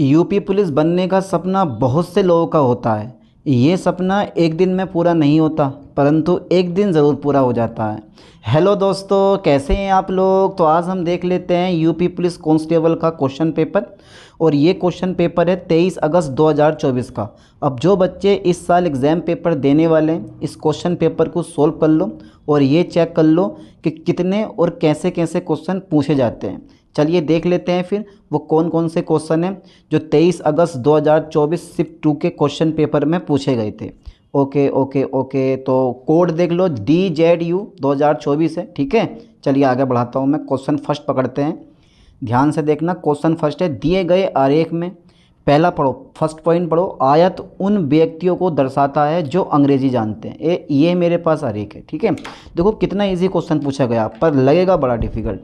UP police बनने का सपना बहुत से लोगों का होता है। ये सपना एक दिन में पूरा नहीं होता, परंतु एक दिन ज़रूर पूरा हो जाता है। हेलो दोस्तों, कैसे हैं आप लोग। तो आज हम देख लेते हैं यूपी पुलिस कांस्टेबल का क्वेश्चन पेपर। और ये क्वेश्चन पेपर है 23 अगस्त 2024 का। अब जो बच्चे इस साल एग्ज़ाम पेपर देने वाले हैं, इस क्वेश्चन पेपर को सोल्व कर लो और ये चेक कर लो कि कितने और कैसे कैसे क्वेश्चन पूछे जाते हैं। चलिए देख लेते हैं फिर वो कौन कौन से क्वेश्चन हैं जो 23 अगस्त 2024 शिफ्ट 2 के क्वेश्चन पेपर में पूछे गए थे। ओके ओके ओके, तो कोड देख लो DZU 2024 है। ठीक है, चलिए आगे बढ़ाता हूँ मैं। क्वेश्चन फर्स्ट पकड़ते हैं, ध्यान से देखना। क्वेश्चन फर्स्ट है, दिए गए आरेख में पहला पढ़ो, फर्स्ट पॉइंट पढ़ो। आयत उन व्यक्तियों को दर्शाता है जो अंग्रेजी जानते हैं। ये मेरे पास आरेख है। ठीक है, देखो कितना इजी क्वेश्चन पूछा गया, पर लगेगा बड़ा डिफिकल्ट।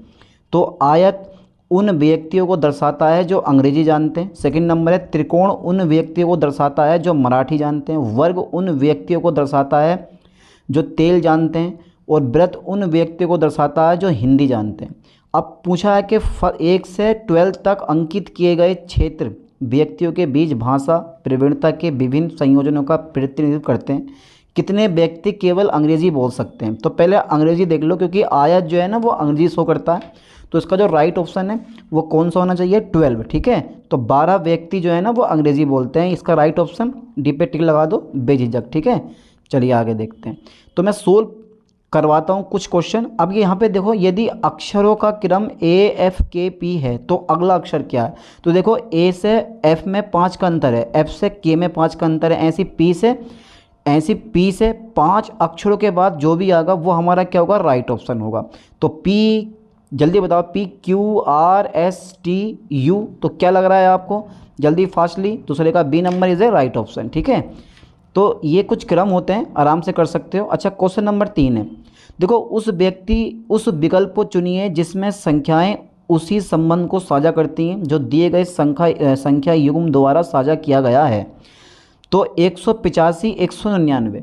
तो आयत उन व्यक्तियों को दर्शाता है जो अंग्रेजी जानते हैं। सेकंड नंबर है, त्रिकोण उन व्यक्तियों को दर्शाता है जो मराठी जानते हैं। वर्ग उन व्यक्तियों को दर्शाता है जो तेल जानते हैं। और व्रत उन व्यक्तियों को दर्शाता है जो हिंदी जानते हैं। अब पूछा है कि 1 से 12 तक अंकित किए गए क्षेत्र व्यक्तियों के बीच भाषा प्रवीणता के विभिन्न संयोजनों का प्रतिनिधित्व करते हैं। कितने व्यक्ति केवल अंग्रेजी बोल सकते हैं। तो पहले अंग्रेजी देख लो, क्योंकि आयत जो है ना वो अंग्रेजी शो करता है। तो इसका जो राइट ऑप्शन है वो कौन सा होना चाहिए, 12। ठीक है, तो 12 व्यक्ति जो है ना वो अंग्रेजी बोलते हैं। इसका राइट ऑप्शन डी पे टिक लगा दो बेझिझक। ठीक है, चलिए आगे देखते हैं। तो मैं सोल्व करवाता हूँ कुछ क्वेश्चन। अब ये यहाँ पे देखो, यदि अक्षरों का क्रम AFKP है तो अगला अक्षर क्या है। तो देखो A से F में 5 का अंतर है, F से K में 5 का अंतर है, ऐसी P से 5 अक्षरों के बाद जो भी आएगा वो हमारा क्या होगा, राइट ऑप्शन होगा। तो P, जल्दी बताओ, PQRSTU, तो क्या लग रहा है आपको, जल्दी फास्टली। दूसरे का B number is a right option. ठीक है, तो ये कुछ क्रम होते हैं, आराम से कर सकते हो। अच्छा, क्वेश्चन नंबर 3 है। देखो, उस विकल्प को चुनिए जिसमें संख्याएं उसी संबंध को साझा करती हैं जो दिए गए संख्या युग्म द्वारा साझा किया गया है। तो 185 199,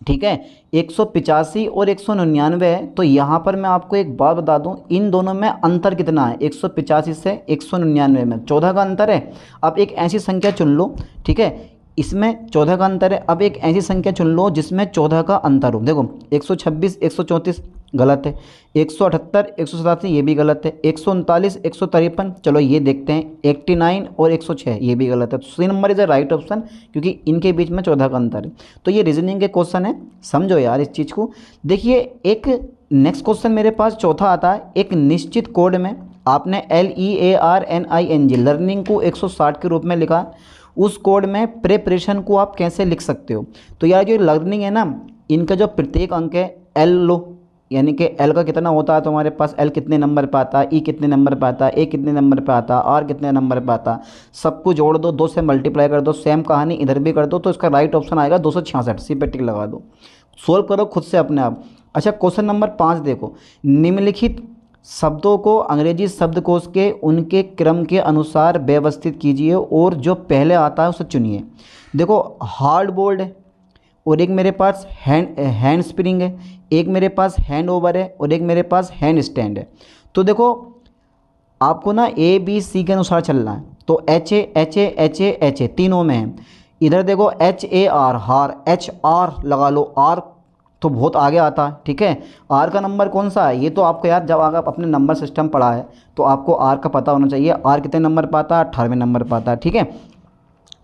ठीक है, 185 और 199 है। तो यहाँ पर मैं आपको एक बात बता दूँ, इन दोनों में अंतर कितना है। 185 से 199 में 14 का अंतर है। अब एक ऐसी संख्या चुन लो, ठीक है, इसमें 14 का अंतर है। अब एक ऐसी संख्या चुन लो जिसमें 14 का अंतर हो। देखो 126 134 गलत है, 178 187 ये भी गलत है, 139 153, चलो ये देखते हैं, 89 और 106 ये भी गलत है। तो C number is the right option, क्योंकि इनके बीच में 14 का अंतर है। तो ये रीजनिंग के क्वेश्चन है, समझो यार इस चीज़ को। देखिए एक नेक्स्ट क्वेश्चन मेरे पास चौथा आता है। एक निश्चित कोड में आपने LEARNING लर्निंग को 160 के रूप में लिखा। उस कोड में प्रिपरेशन को आप कैसे लिख सकते हो। तो यार जो लर्निंग है ना, इनका जो प्रत्येक अंक है L लो, यानी कि L का कितना होता है तुम्हारे पास, L कितने नंबर पे आता है, E कितने नंबर पे आता है, A कितने नंबर पे आता है, R कितने नंबर पे आता है, सबको जोड़ दो, 2 से मल्टीप्लाई कर दो। सेम कहानी इधर भी कर दो, तो इसका राइट ऑप्शन आएगा 266। सी पे टिक लगा दो, सोल्व करो खुद से अपने आप। अच्छा, क्वेश्चन नंबर 5 देखो, निम्नलिखित शब्दों को अंग्रेजी शब्दकोश के उनके क्रम के अनुसार व्यवस्थित कीजिए और जो पहले आता है उसे चुनिए। देखो हार्ड बोल्ड है, और एक मेरे पास हैंड स्प्रिंग है, एक मेरे पास हैंड ओवर है, और एक मेरे पास हैंड स्टैंड है। तो देखो आपको ना ABC के अनुसार चलना है। तो HA तीनों में है। इधर देखो HAR हार, HR लगा लो, R तो बहुत आगे आता है। ठीक है, आर का नंबर कौन सा है, ये तो आपको यार जब अगर आपने नंबर सिस्टम पढ़ा है तो आपको आर का पता होना चाहिए। आर कितने नंबर पर आता है, 18वें नंबर पर आता है। ठीक है,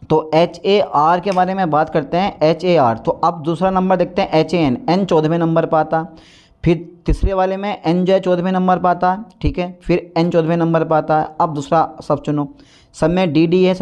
तो HAR के बारे में बात करते हैं, HAR। तो अब दूसरा नंबर देखते हैं HAN, N 14वें नंबर पर आता है। फिर तीसरे वाले में N जो है 14वें नंबर पर आता है। ठीक है, फिर N 14वें नंबर पर आता है। अब दूसरा सब चुनो, सब में DD है,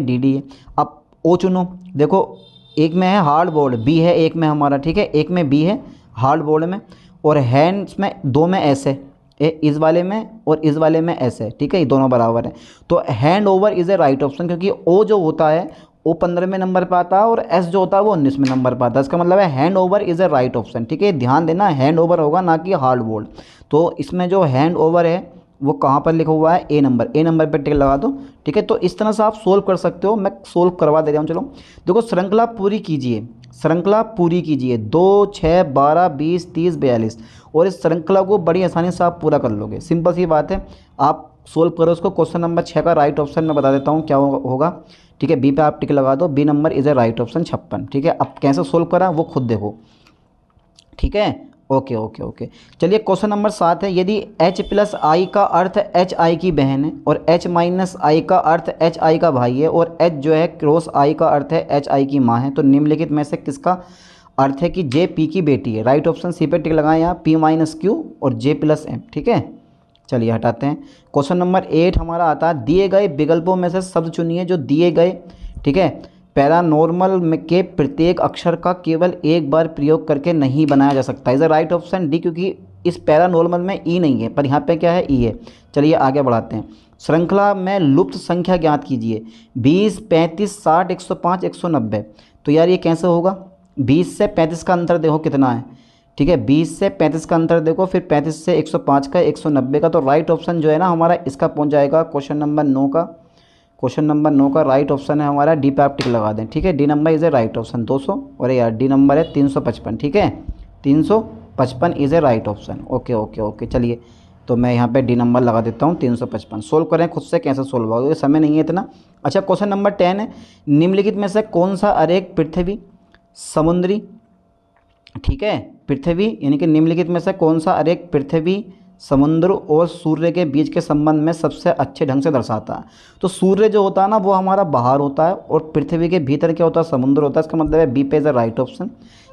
DD है। अब O चुनो, देखो एक में है हार्ड बोर्ड, B है एक में हमारा। ठीक है, एक में B है हार्ड बोर्ड में, और हैंड्स में 2 में S है, इस वाले में और इस वाले में S है। ठीक है, ये दोनों बराबर है। तो hand over is a right option, क्योंकि O जो होता है वो 15वें नंबर पर आता है और S जो होता है वो 19वें नंबर पर आता है। इसका मतलब है hand over is a right option. ठीक है, ध्यान देना, हैंड ओवर होगा ना कि हार्ड बोर्ड। तो इसमें जो हैंड ओवर है वो कहाँ पर लिखा हुआ है, A नंबर पर टिक लगा दो। ठीक है, तो इस तरह से आप सोल्व कर सकते हो, मैं सोल्व करवा दे रहा हूँ। चलो देखो, श्रृंखला पूरी कीजिए, 2 6 12 20 30 42, और इस श्रृंखला को बड़ी आसानी से आप पूरा कर लोगे। सिंपल सी बात है, आप सोल्व करो उसको। क्वेश्चन नंबर 6 का राइट ऑप्शन मैं बता देता हूँ क्या होगा, ठीक है। बी पे आप टिक लगा दो, B number is a right option 56, ठीक है। अब कैसे सोल्व करा वो खुद देखो, ठीक है। Okay okay okay. चलिए क्वेश्चन नंबर 7 है, यदि h प्लस आई का अर्थ h आई की बहन है और h माइनस आई का अर्थ h आई का भाई है और h जो है क्रॉस आई का अर्थ है h आई की माँ है, तो निम्नलिखित में से किसका अर्थ है कि j p की बेटी है। राइट ऑप्शन सी पे टिक लगाएं यहाँ, p माइनस क्यू और j प्लस एम, ठीक है। चलिए हटाते हैं। क्वेश्चन नंबर 8 हमारा आता है, दिए गए विकल्पों में से शब्द चुनिए जो दिए गए, ठीक है, पैरानॉर्मल में के प्रत्येक अक्षर का केवल एक बार प्रयोग करके नहीं बनाया जा सकता। Is a right option D, क्योंकि इस पैरानॉर्मल में ई नहीं है पर यहाँ पे क्या है, ई है। चलिए आगे बढ़ाते हैं। श्रृंखला में लुप्त संख्या ज्ञात कीजिए, 20, 35, 60, 105, 190। तो यार ये कैसे होगा, 20 से 35 का अंतर देखो कितना है, ठीक है। 20 से 35 का अंतर देखो, फिर 35 से 105 का, 190 का। तो राइट ऑप्शन जो है ना हमारा इसका पहुँच जाएगा क्वेश्चन नंबर 9 का। क्वेश्चन नंबर 9 का राइट ऑप्शन है हमारा डी पे आप टिक लगा दें, ठीक है। D number is a right option 200, और यार डी नंबर है 355, ठीक है। 355 is a right option. Okay okay okay. चलिए तो मैं यहाँ पे डी नंबर लगा देता हूँ 355। सोल्व करें खुद से, कैसे सोल्व होगा, समय नहीं है इतना। अच्छा क्वेश्चन नंबर 10 है, निम्नलिखित में से कौन सा अरेख पृथ्वी, समुद्री, ठीक है, पृथ्वी यानी कि निम्नलिखित में से कौन सा अरेख पृथ्वी, समुद्र और सूर्य के बीच के संबंध में सबसे अच्छे ढंग से दर्शाता है। तो सूर्य जो होता है ना वो हमारा बाहर होता है और पृथ्वी के भीतर क्या होता है, समुद्र होता है। इसका मतलब है बी पे इज द राइट ऑप्शन।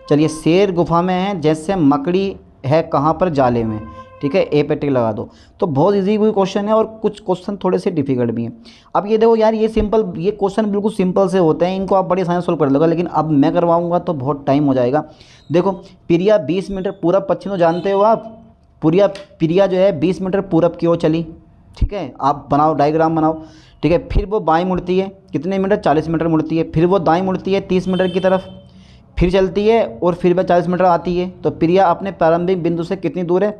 चलिए शेर गुफा में है जैसे मकड़ी है कहाँ पर, जाले में, ठीक है। ए पे टिक लगा दो। तो बहुत इजी कोई क्वेश्चन है और कुछ क्वेश्चन थोड़े से डिफिकल्ट भी हैं। अब ये देखो यार, ये सिंपल, ये क्वेश्चन बिल्कुल सिंपल से होते हैं, इनको आप बड़ी आसानी से सोल्व कर लोगे, लेकिन अब मैं करवाऊंगा तो बहुत टाइम हो जाएगा। देखो प्रिया 20 मीटर पूरब पश्चिम, तो जानते हो आप, प्रिया जो है 20 मीटर पूरब की ओर चली, ठीक है। आप बनाओ, डायग्राम बनाओ, ठीक है। फिर वो बाएं मुड़ती है, कितने मीटर, 40 मीटर मुड़ती है। फिर वो दाएं मुड़ती है 30 मीटर की तरफ, फिर चलती है और फिर वह 40 मीटर आती है। तो प्रिया अपने प्रारंभिक बिंदु से कितनी दूर है,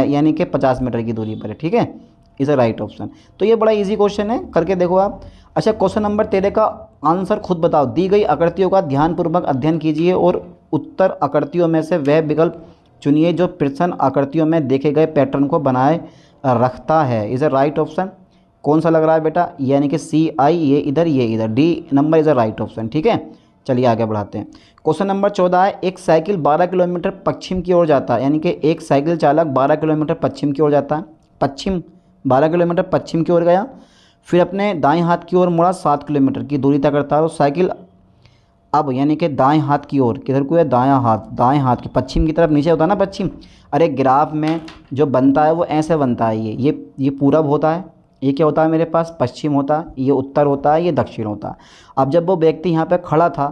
यानी कि 50 मीटर की दूरी पर है, ठीक है। Is a right option. तो ये बड़ा इजी क्वेश्चन है, करके देखो आप। अच्छा क्वेश्चन नंबर 13 का आंसर खुद बताओ। दी गई आकृतियों का ध्यानपूर्वक अध्ययन कीजिए और उत्तर आकृतियों में से वह विकल्प चुनिए जो प्रश्न आकृतियों में देखे गए पैटर्न को बनाए रखता है। Is a right option. कौन सा लग रहा है बेटा, यानी कि सी आई, ये इधर, D number is a right option, ठीक है। चलिए आगे बढ़ाते हैं। क्वेश्चन नंबर 14 है, एक साइकिल 12 किलोमीटर पश्चिम की ओर जाता है, यानी कि एक साइकिल चालक 12 किलोमीटर पश्चिम की ओर जाता है। पश्चिम 12 किलोमीटर पश्चिम की ओर गया, फिर अपने दाएं हाथ की ओर मुड़ा, 7 किलोमीटर की दूरी तय करता है। और साइकिल अब यानी कि दाएं हाथ की ओर, किधर को है, दाएं हाथ की, पश्चिम की तरफ नीचे होता है ना पश्चिम। अरे ग्राफ में जो बनता है वो ऐसे बनता है, ये पूरब होता है, ये क्या होता है मेरे पास, पश्चिम होता है, ये उत्तर होता है, ये दक्षिण होता है। अब जब वो व्यक्ति यहाँ पे खड़ा था,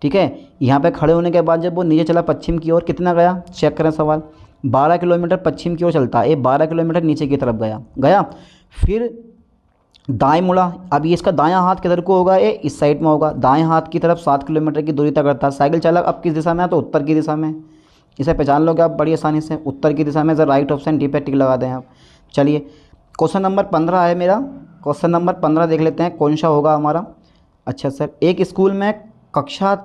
ठीक है, यहाँ पे खड़े होने के बाद जब वो नीचे चला पश्चिम की ओर, कितना गया, चेक करें सवाल, 12 किलोमीटर पश्चिम की ओर चलता है, ये 12 किलोमीटर नीचे की तरफ गया, फिर दाएं मुड़ा। अब ये इसका दायां हाथ किधर को होगा, ये इस साइड में होगा, दाएं हाथ की तरफ 7 किलोमीटर की दूरी तय करता है। साइकिल चालक अब किस दिशा में है, तो उत्तर की दिशा में। इसे पहचान लोगे आप बड़ी आसानी से, उत्तर की दिशा में। सर राइट ऑप्शन डी पे टिक लगा दें आप। चलिए क्वेश्चन नंबर 15 है मेरा, क्वेश्चन नंबर 15 देख लेते हैं कौन सा होगा हमारा। अच्छा सर, एक स्कूल में कक्षा,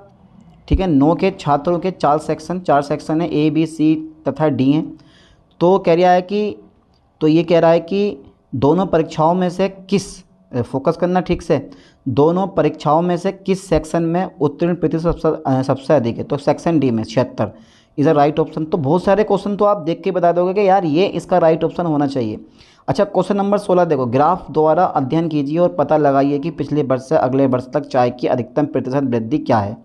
ठीक है, 9 के छात्रों के 4 सेक्शन है, ए बी सी तथा डी हैं। तो कह रहा है कि, तो ये कह रहा है कि दोनों परीक्षाओं में से किस, फोकस करना ठीक से, दोनों परीक्षाओं में से किस सेक्शन में उत्तीर्ण प्रतिशत सबसे अधिक है, तो सेक्शन डी में 76 इज़ अ राइट ऑप्शन। तो बहुत सारे क्वेश्चन तो आप देख के बता दोगे कि यार ये इसका राइट ऑप्शन होना चाहिए। अच्छा क्वेश्चन नंबर 16 देखो, ग्राफ द्वारा अध्ययन कीजिए और पता लगाइए कि पिछले वर्ष से अगले वर्ष तक चाय की अधिकतम प्रतिशत वृद्धि क्या है।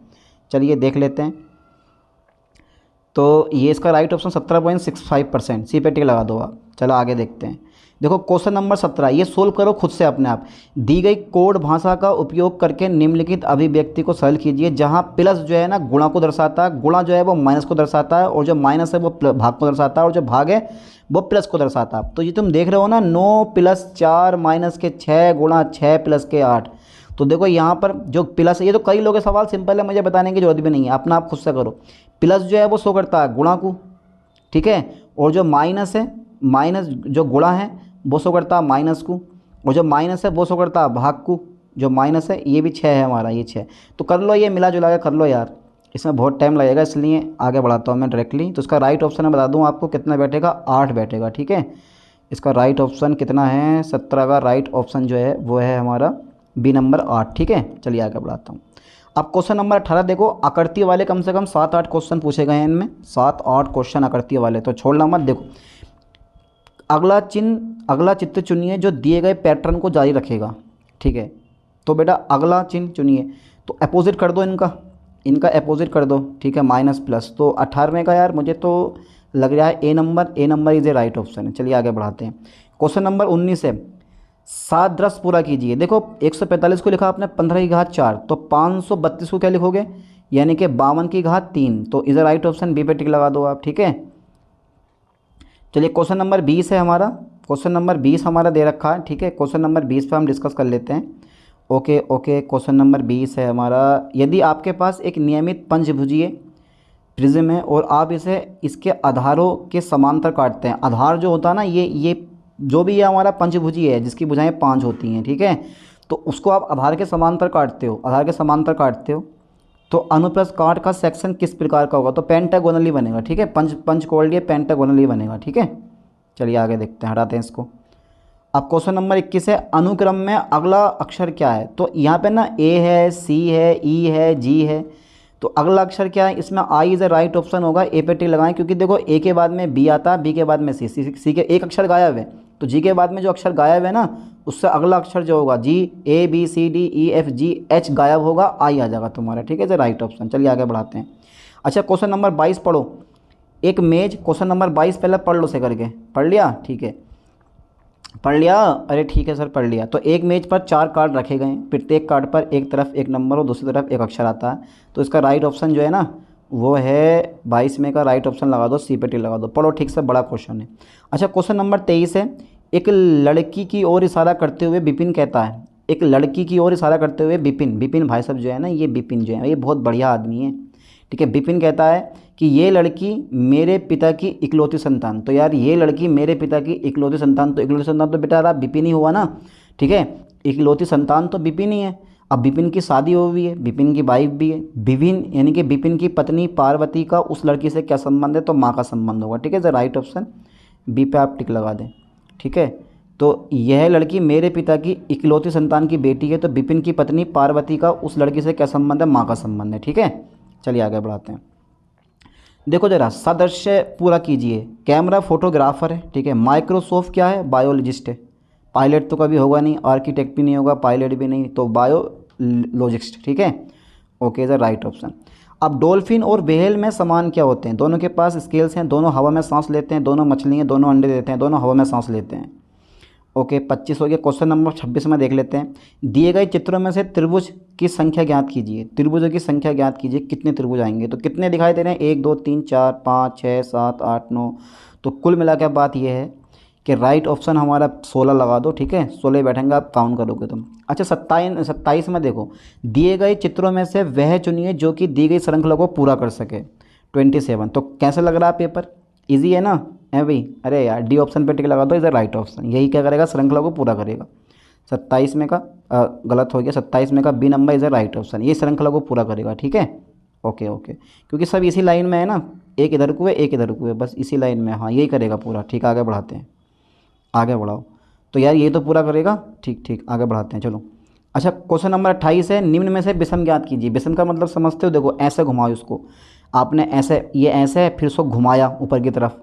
चलिए देख लेते हैं। तो ये इसका राइट ऑप्शन 17.65%, सी पे टिक लगा दो आप। चलो आगे देखते हैं। देखो क्वेश्चन नंबर 17, ये सोल्व करो खुद से अपने आप। दी गई कोड भाषा का उपयोग करके निम्नलिखित अभिव्यक्ति को सरल कीजिए, जहाँ प्लस जो है ना गुणा को दर्शाता है, गुणा जो है वो माइनस को दर्शाता है, और जो माइनस है वो भाग को दर्शाता है, और जो भाग है वो प्लस को दर्शाता है। तो ये तुम देख रहे हो ना, 9 + 4 - के 6 गुणा 6 + के 8। तो देखो यहाँ पर जो प्लस, ये तो कई लोगों के सवाल सिंपल है, मुझे बताने की जरूरत भी नहीं है, अपना आप खुद से करो। प्लस जो है वो शो करता है गुणा को, ठीक है, और जो माइनस है, माइनस जो गुणा है वो शो करता है माइनस को, और जो माइनस है वो शो करता है भाग को। जो माइनस है ये भी 6 है हमारा, ये 6। तो कर लो, ये मिला जुला के कर लो यार, इसमें बहुत टाइम लगेगा, इसलिए आगे बढ़ाता हूँ मैं डायरेक्टली। तो इसका राइट ऑप्शन मैं बता दूँ आपको कितना बैठेगा, 8 बैठेगा, ठीक है। इसका राइट ऑप्शन कितना है, 17 का राइट ऑप्शन जो है वो है हमारा बी नंबर 8। ठीक है, चलिए आगे बढ़ाता हूँ। अब क्वेश्चन नंबर 18 देखो, आकृति वाले कम से कम 7-8 क्वेश्चन पूछे गए हैं इनमें, 7-8 क्वेश्चन आकृति वाले, तो छोड़ना मत। देखो अगला चित्र चुनिए जो दिए गए पैटर्न को जारी रखेगा। ठीक है, तो बेटा अगला चिन्ह चुनिए, तो अपोजिट कर दो इनका अपोजिट कर दो। ठीक है, माइनस प्लस, तो 18वें का यार मुझे तो लग रहा है A number is a right option है। चलिए आगे बढ़ाते हैं। क्वेश्चन नंबर 19 है, सादृश पूरा कीजिए। देखो 145 को लिखा आपने 15 की घात 4, तो 532 को क्या लिखोगे, यानी कि 52 की घात 3, तो is a right option, B पे टिक लगा दो आप। ठीक है, चलिए क्वेश्चन नंबर 20 है हमारा, क्वेश्चन नंबर 20 हमारा दे रखा है। ठीक है, क्वेश्चन नंबर 20 पे हम डिस्कस कर लेते हैं। ओके, क्वेश्चन नंबर 20 है हमारा, यदि आपके पास एक नियमित पंचभुजीय प्रिज्म है और आप इसके आधारों के समांतर काटते हैं। आधार जो होता है ना, ये जो भी ये हमारा पंचभुजी है जिसकी भुजाएं 5 होती हैं। ठीक है, तो उसको आप आधार के समांतर काटते हो, तो अनुप्रस्थ काट का सेक्शन किस प्रकार का होगा, तो पेंटागोनली बनेगा। ठीक है, पंच कोल्ड पेंटागोनली बनेगा। ठीक है, चलिए आगे देखते हैं, हटाते हैं इसको। अब क्वेश्चन नंबर 21 है, अनुक्रम में अगला अक्षर क्या है, तो यहाँ पे ना ए है, सी है, ई है, जी है, तो अगला अक्षर क्या है, इसमें I is a right option होगा। ए पे टिक लगाएं, क्योंकि देखो ए के बाद में बी आता है, बी के बाद में सी के एक अक्षर गायब है, तो जी के बाद में जो अक्षर गायब है ना, उससे अगला अक्षर जो होगा G, A B C D E F G H गायब होगा, आई आ जाएगा तुम्हारा। ठीक है, इज़ ए राइट ऑप्शन। चलिए आगे बढ़ाते हैं। अच्छा, क्वेश्चन नंबर 22 पढ़ो, एक मेज, क्वेश्चन नंबर 22 पहले पढ़ लो से करके, पढ़ लिया? ठीक है, पढ़ लिया? अरे ठीक है सर, पढ़ लिया। तो एक मेज पर 4 कार्ड रखे गए हैं, प्रत्येक कार्ड पर एक तरफ एक नंबर और दूसरी तरफ एक अक्षर आता है, तो इसका राइट ऑप्शन जो है ना वो है 22 में का राइट ऑप्शन लगा दो, सी पे टिक लगा दो। पढ़ो ठीक से, बड़ा क्वेश्चन है। अच्छा, क्वेश्चन नंबर 23 है, एक लड़की की ओर इशारा करते हुए विपिन कहता है, एक लड़की की ओर इशारा करते हुए विपिन भाई साहब जो है ना, ये विपिन जो है ये बहुत बढ़िया आदमी है। ठीक है, विपिन कहता है कि ये लड़की मेरे पिता की इकलौती संतान, तो यार ये लड़की मेरे पिता की इकलौती संतान, तो इकलौती संतान तो बेटा यार विपिन ही हुआ ना। ठीक है, इकलौती संतान तो विपिन ही है। अब विपिन की शादी हो हुई है, विपिन की वाइफ भी है, विपिन यानी कि विपिन की पत्नी पार्वती का उस लड़की से क्या संबंध है, तो माँ का संबंध होगा। ठीक है, द राइट ऑप्शन बी पे आप टिक लगा दें। ठीक है, तो यह लड़की मेरे पिता की इकलौती संतान की बेटी है, तो विपिन की पत्नी पार्वती का उस लड़की से क्या संबंध है, माँ का संबंध है। ठीक है, चलिए आगे बढ़ाते हैं। देखो जरा सादृश्य पूरा कीजिए। कैमरा फोटोग्राफर है, ठीक है। माइक्रोसॉफ्ट क्या है, बायोलॉजिस्ट है। पायलट तो कभी होगा नहीं, आर्किटेक्ट भी नहीं होगा, पायलट भी नहीं, तो बायोलॉजिस्ट। ठीक है, ओके द राइट ऑप्शन। अब डॉल्फिन और व्हेल में समान क्या होते हैं, दोनों के पास स्केल्स हैं, दोनों हवा में सांस लेते हैं, दोनों मछली हैं, दोनों अंडे देते हैं, दोनों हवा में सांस लेते हैं। ओके 25 हो गया। क्वेश्चन नंबर 26 में देख लेते हैं। दिए गए चित्रों में से त्रिभुज की संख्या ज्ञात कीजिए। त्रिभुजों की संख्या ज्ञात कीजिए, कितने त्रिभुज आएंगे, तो कितने दिखाई दे रहे हैं, 1 2 3 4 5 6 7 8 9। तो कुल मिला के बात यह है कि राइट ऑप्शन हमारा 16 लगा दो। ठीक है, 16 बैठेंगे, आप काउंट करोगे तुम। अच्छा 27 में देखो, दिए गए चित्रों में से वह चुनिए जो कि दी गई श्रृंखला को पूरा कर सके। 27। तो कैसे लग रहा है पेपर, इजी है ना है भाई। अरे यार डी ऑप्शन पे टिक लगा दो, इज द राइट ऑप्शन। यही क्या करेगा, श्रृंखला को पूरा करेगा। 27 में का गलत हो गया, 27 में का B number is the right option, ये श्रृंखला को पूरा करेगा। ठीक है, ओके ओके, क्योंकि सब इसी लाइन में है ना, एक इधर को है एक इधर को है, बस इसी लाइन में। हाँ यही करेगा पूरा। ठीक, आगे बढ़ाते हैं, आगे बढ़ाओ। तो यार ये तो पूरा करेगा। ठीक ठीक, आगे बढ़ाते हैं, चलो। अच्छा क्वेश्चन नंबर 28 है, निम्न में से विषम ज्ञात कीजिए। विषम का मतलब समझते हो, देखो ऐसे घुमाओ इसको, आपने ऐसे, ये ऐसे है, फिर उसको घुमाया ऊपर की तरफ।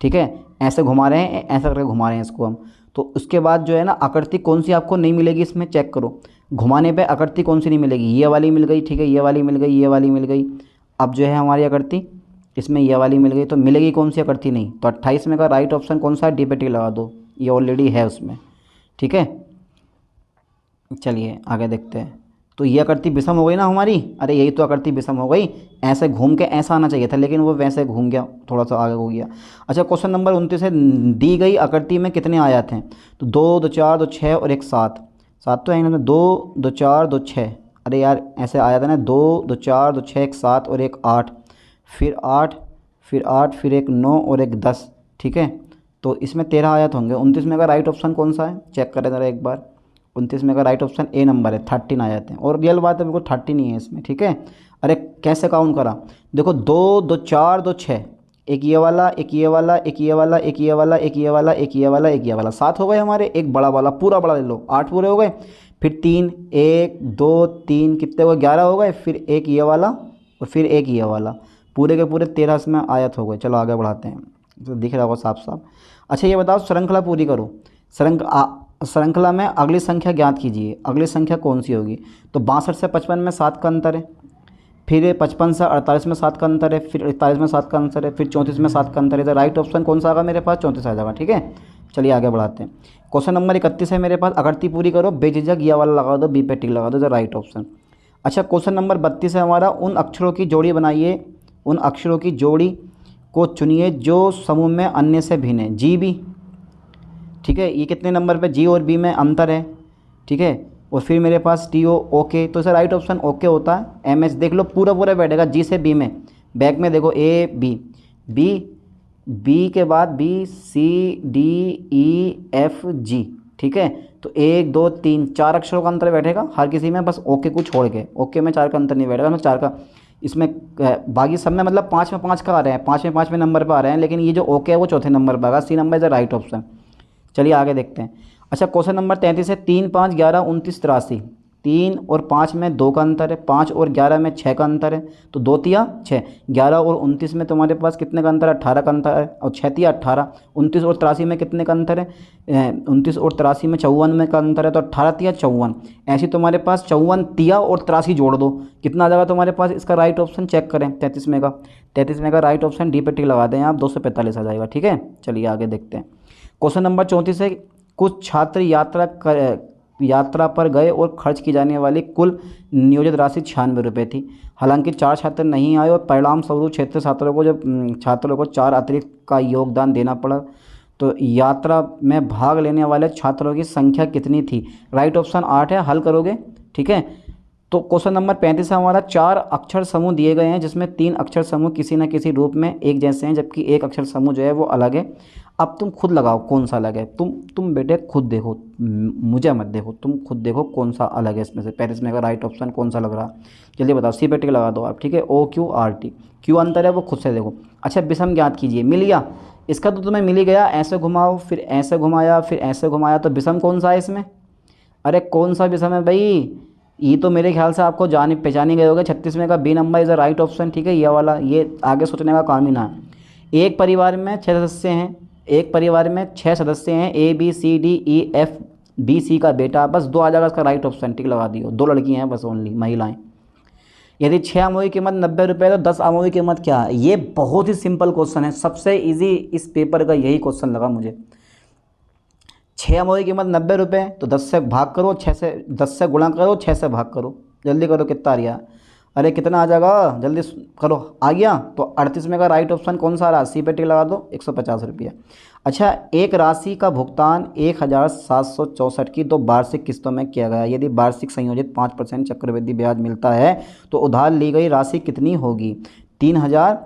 ठीक है, ऐसे घुमा रहे हैं, ऐसा करके घुमा रहे हैं इसको हम। तो उसके बाद जो है ना, आकृति कौन सी आपको नहीं मिलेगी इसमें, चेक करो। घुमाने पे आकृति कौन सी नहीं मिलेगी, ये वाली मिल गई। ठीक है, ये वाली मिल गई, ये वाली मिल गई। अब जो है हमारी आकृति इसमें ये वाली मिल गई, तो मिलेगी कौन सी आकृति नहीं, तो 28 में का राइट ऑप्शन कौन सा है, डी पे टिक लगा दो, ये ऑलरेडी है उसमें। ठीक है, चलिए आगे देखते हैं। तो ये आकृति विषम हो गई ना हमारी, अरे यही तो आकृति विषम हो गई। ऐसे घूम के ऐसा आना चाहिए था, लेकिन वो वैसे घूम गया, थोड़ा सा आगे हो गया। अच्छा क्वेश्चन नंबर 29 है, दी गई आकृति में कितने आयात हैं, तो 2 2 4 2 6 और एक 7। 7 तो है ना, 2 2 4 2 6। अरे यार ऐसे आया था ना, 2 2 4 2 6 एक 7 और एक 8, फिर 8 फिर 8 फिर एक 9 और एक 10। ठीक है, तो इसमें 13 आयत होंगे। 29 में का राइट ऑप्शन कौन सा है, चेक करें ज़रा एक बार। 29 में का राइट ऑप्शन ए नंबर है, 13 आ जाते हैं। और रियल बात है, बिल्कुल 13 नहीं है इसमें। ठीक है, अरे कैसे काउंट करा, देखो 2 2 4 2 6, एक ये वाला, एक ये वाला, एक ये वाला, एक ये वाला, एक ये वाला, एक ये वाला, एक ये वाला, 7 हो गए हमारे। एक बड़ा वाला पूरा बड़ा ले लो, 8 पूरे हो गए। फिर 3, 1 2 3 कितने हो गए, 11 हो गए। फिर एक ये वाला और फिर एक ये वाला, पूरे के पूरे 13 इसमें आयत हो गए। चलो आगे बढ़ाते हैं, तो दिख रहा होगा साफ साफ। अच्छा ये बताओ, श्रृंखला पूरी करो। श्रृंखला में अगली संख्या ज्ञात कीजिए। अगली संख्या कौन सी होगी? तो 62 से 55 में 7 का अंतर है, फिर 55 से 48 में 7 का अंतर है, फिर 48 में 7 का अंतर है, फिर 34 में 7 का अंतर है। तो राइट ऑप्शन कौन सा आएगा मेरे पास? 34 आ जाएगा। ठीक है, चलिए आगे बढ़ाते हैं। क्वेश्चन नंबर 31 है मेरे पास, आकृति पूरी करो, बेझिझक ये वाला लगा दो, बी पे टिक लगा दो, द राइट ऑप्शन। अच्छा क्वेश्चन नंबर 32 है हमारा, उन अक्षरों की जोड़ी बनाइए, उन अक्षरों की जोड़ी को चुनिए जो समूह में अन्य से भिन्न है। जी बी, ठीक है, ये कितने नंबर पे जी और बी में अंतर है? ठीक है, और फिर मेरे पास टी ओ ओके, तो इसे राइट ऑप्शन ओके होता है। एम एच देख लो पूरा पूरा बैठेगा जी से बी में, बैक में देखो ए बी, बी बी के बाद B C D E F G. ठीक है, तो 1 2 3 4 अक्षरों का अंतर बैठेगा हर किसी में, बस ओके को छोड़ के। ओके में 4 का अंतर नहीं बैठेगा, मतलब 4 का इसमें बाकी सब में मतलब 5 में 5 का आ रहे हैं, 5 में 5 में नंबर पर आ रहे हैं, लेकिन ये जो ओके है वो चौथे नंबर पर आएगा। C number is the right option. चलिए आगे देखते हैं। अच्छा क्वेश्चन नंबर 33 है, 3 5 11 29 83, 3 और 5 में 2 का अंतर है, 5 और 11 में 6 का अंतर है, तो 2 तिया 6, 11 और 29 में तुम्हारे पास कितने का अंतर है? 18 का अंतर है, और 6 तिया 18। 29 और 83 में कितने का अंतर है? 29 और 83 में 54 में का अंतर है, तो 18 तिया 54। ऐसे तुम्हारे पास 54 तिया और 83 जोड़ दो, कितना आ जाएगा तुम्हारे पास? इसका राइट ऑप्शन चेक करें, 33 में का, 33 में का राइट ऑप्शन डी पे टिक लगा दें आप, 245 आ जाएगा। ठीक है, चलिए आगे देखते हैं। क्वेश्चन नंबर 34 है, कुछ छात्र यात्रा पर गए और खर्च की जाने वाली कुल नियोजित राशि 96 रुपये थी। हालांकि 4 छात्र नहीं आए और परिणाम स्वरूप क्षेत्र छात्रों को 4 अतिरिक्त का योगदान देना पड़ा, तो यात्रा में भाग लेने वाले छात्रों की संख्या कितनी थी? राइट ऑप्शन 8 है, हल करोगे। ठीक है, तो क्वेश्चन नंबर 35 है हमारा, 4 अक्षर समूह दिए गए हैं जिसमें 3 अक्षर समूह किसी न किसी रूप में एक जैसे हैं, जबकि एक अक्षर समूह जो है वो अलग है। अब तुम खुद लगाओ कौन सा अलग है, तुम बेटे खुद देखो, मुझे मत देखो, तुम खुद देखो कौन सा अलग है इसमें से। 35 में का राइट ऑप्शन कौन सा लग रहा? जल्दी बताओ, सी पे टिक लगा दो आप। ठीक है, ओ क्यू आर टी, क्यों अंतर है वो खुद से देखो। अच्छा विषम ज्ञात कीजिए, मिल गया, इसका तो तुम्हें मिल ही गया। ऐसे घुमाओ, फिर ऐसे घुमाया, फिर ऐसे घुमाया, तो विषम कौन सा है इसमें? अरे कौन सा विषम है भाई? ये तो मेरे ख्याल से आपको जाने पहचाने गए होगे। 36 में का B number is the right option. ठीक है, ये वाला, ये आगे सोचने का काम ही ना है। एक परिवार में 6 सदस्य हैं, एक परिवार में 6 सदस्य हैं, A B C D E F B C का बेटा, बस 2 आ जाएगा इसका राइट ऑप्शन, टिक लगा दियो। 2 लड़कियां हैं बस, ओनली महिलाएं। यदि 6 आमों की कीमत 90 रुपये है तो 10 आमों की कीमत क्या है? ये बहुत ही सिंपल क्वेश्चन है, सबसे ईजी इस पेपर का यही क्वेश्चन लगा मुझे। 6 आमों की कीमत 90 रुपये, तो 10 से भाग करो, 10 से गुणा करो, 6 से भाग करो, जल्दी करो कितना आ रहा? अरे कितना आ जाएगा, जल्दी करो। आ गया, तो 38 में का राइट ऑप्शन कौन सा आ रहा? सी पे टिक लगा दो, 150 रुपया। अच्छा, एक राशि का भुगतान 1764 की 2 वार्षिक किस्तों में किया गया। यदि वार्षिक संयोजित 5% चक्रवृद्धि ब्याज मिलता है तो उधार ली गई राशि कितनी होगी? 3000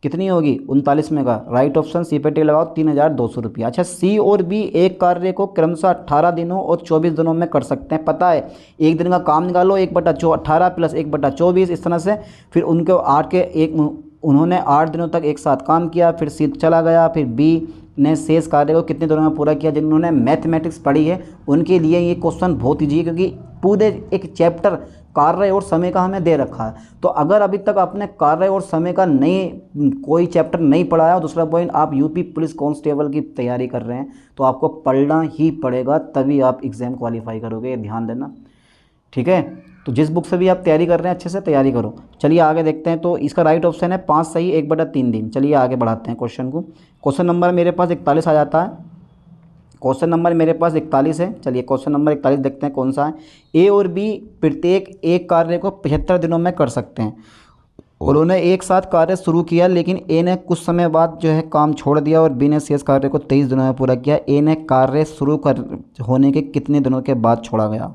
कितनी होगी? 39 में का राइट ऑप्शन सी पे टिक लगाओ, 3200 रुपया। अच्छा, सी और बी एक कार्य को क्रमशः 18 दिनों और 24 दिनों में कर सकते हैं, पता है। एक दिन का काम निकालो, 1/18 प्लस 1/24, इस तरह से। फिर उनके 8 के एक, उन्होंने 8 दिनों तक एक साथ काम किया, फिर सी चला गया, फिर बी ने शेष कार्य को कितने दिनों में पूरा किया। जिन्होंने मैथमेटिक्स पढ़ी है उनके लिए ये क्वेश्चन बहुत ईजी है, क्योंकि पूरे एक चैप्टर कार्य और समय का हमें दे रखा है। तो अगर अभी तक आपने कार्य और समय का कोई चैप्टर नहीं पढ़ा है, दूसरा पॉइंट आप यूपी पुलिस कांस्टेबल की तैयारी कर रहे हैं, तो आपको पढ़ना ही पड़ेगा, तभी आप एग्ज़ाम क्वालिफाई करोगे, ये ध्यान देना। ठीक है, तो जिस बुक से भी आप तैयारी कर रहे हैं अच्छे से तैयारी करो। चलिए आगे देखते हैं। तो इसका राइट ऑप्शन है 5 सही 1/3 दिन। चलिए आगे बढ़ाते हैं क्वेश्चन को। क्वेश्चन नंबर मेरे पास 41 आ जाता है। क्वेश्चन नंबर मेरे पास 41 है। चलिए क्वेश्चन नंबर 41 देखते हैं कौन सा है। ए और बी प्रत्येक एक कार्य को 75 दिनों में कर सकते हैं। उन्होंने एक साथ कार्य शुरू किया, लेकिन ए ने कुछ समय बाद जो है काम छोड़ दिया और बी ने शेष कार्य को 23 दिनों में पूरा किया। ए ने कार्य शुरू कर होने के कितने दिनों के बाद छोड़ा गया?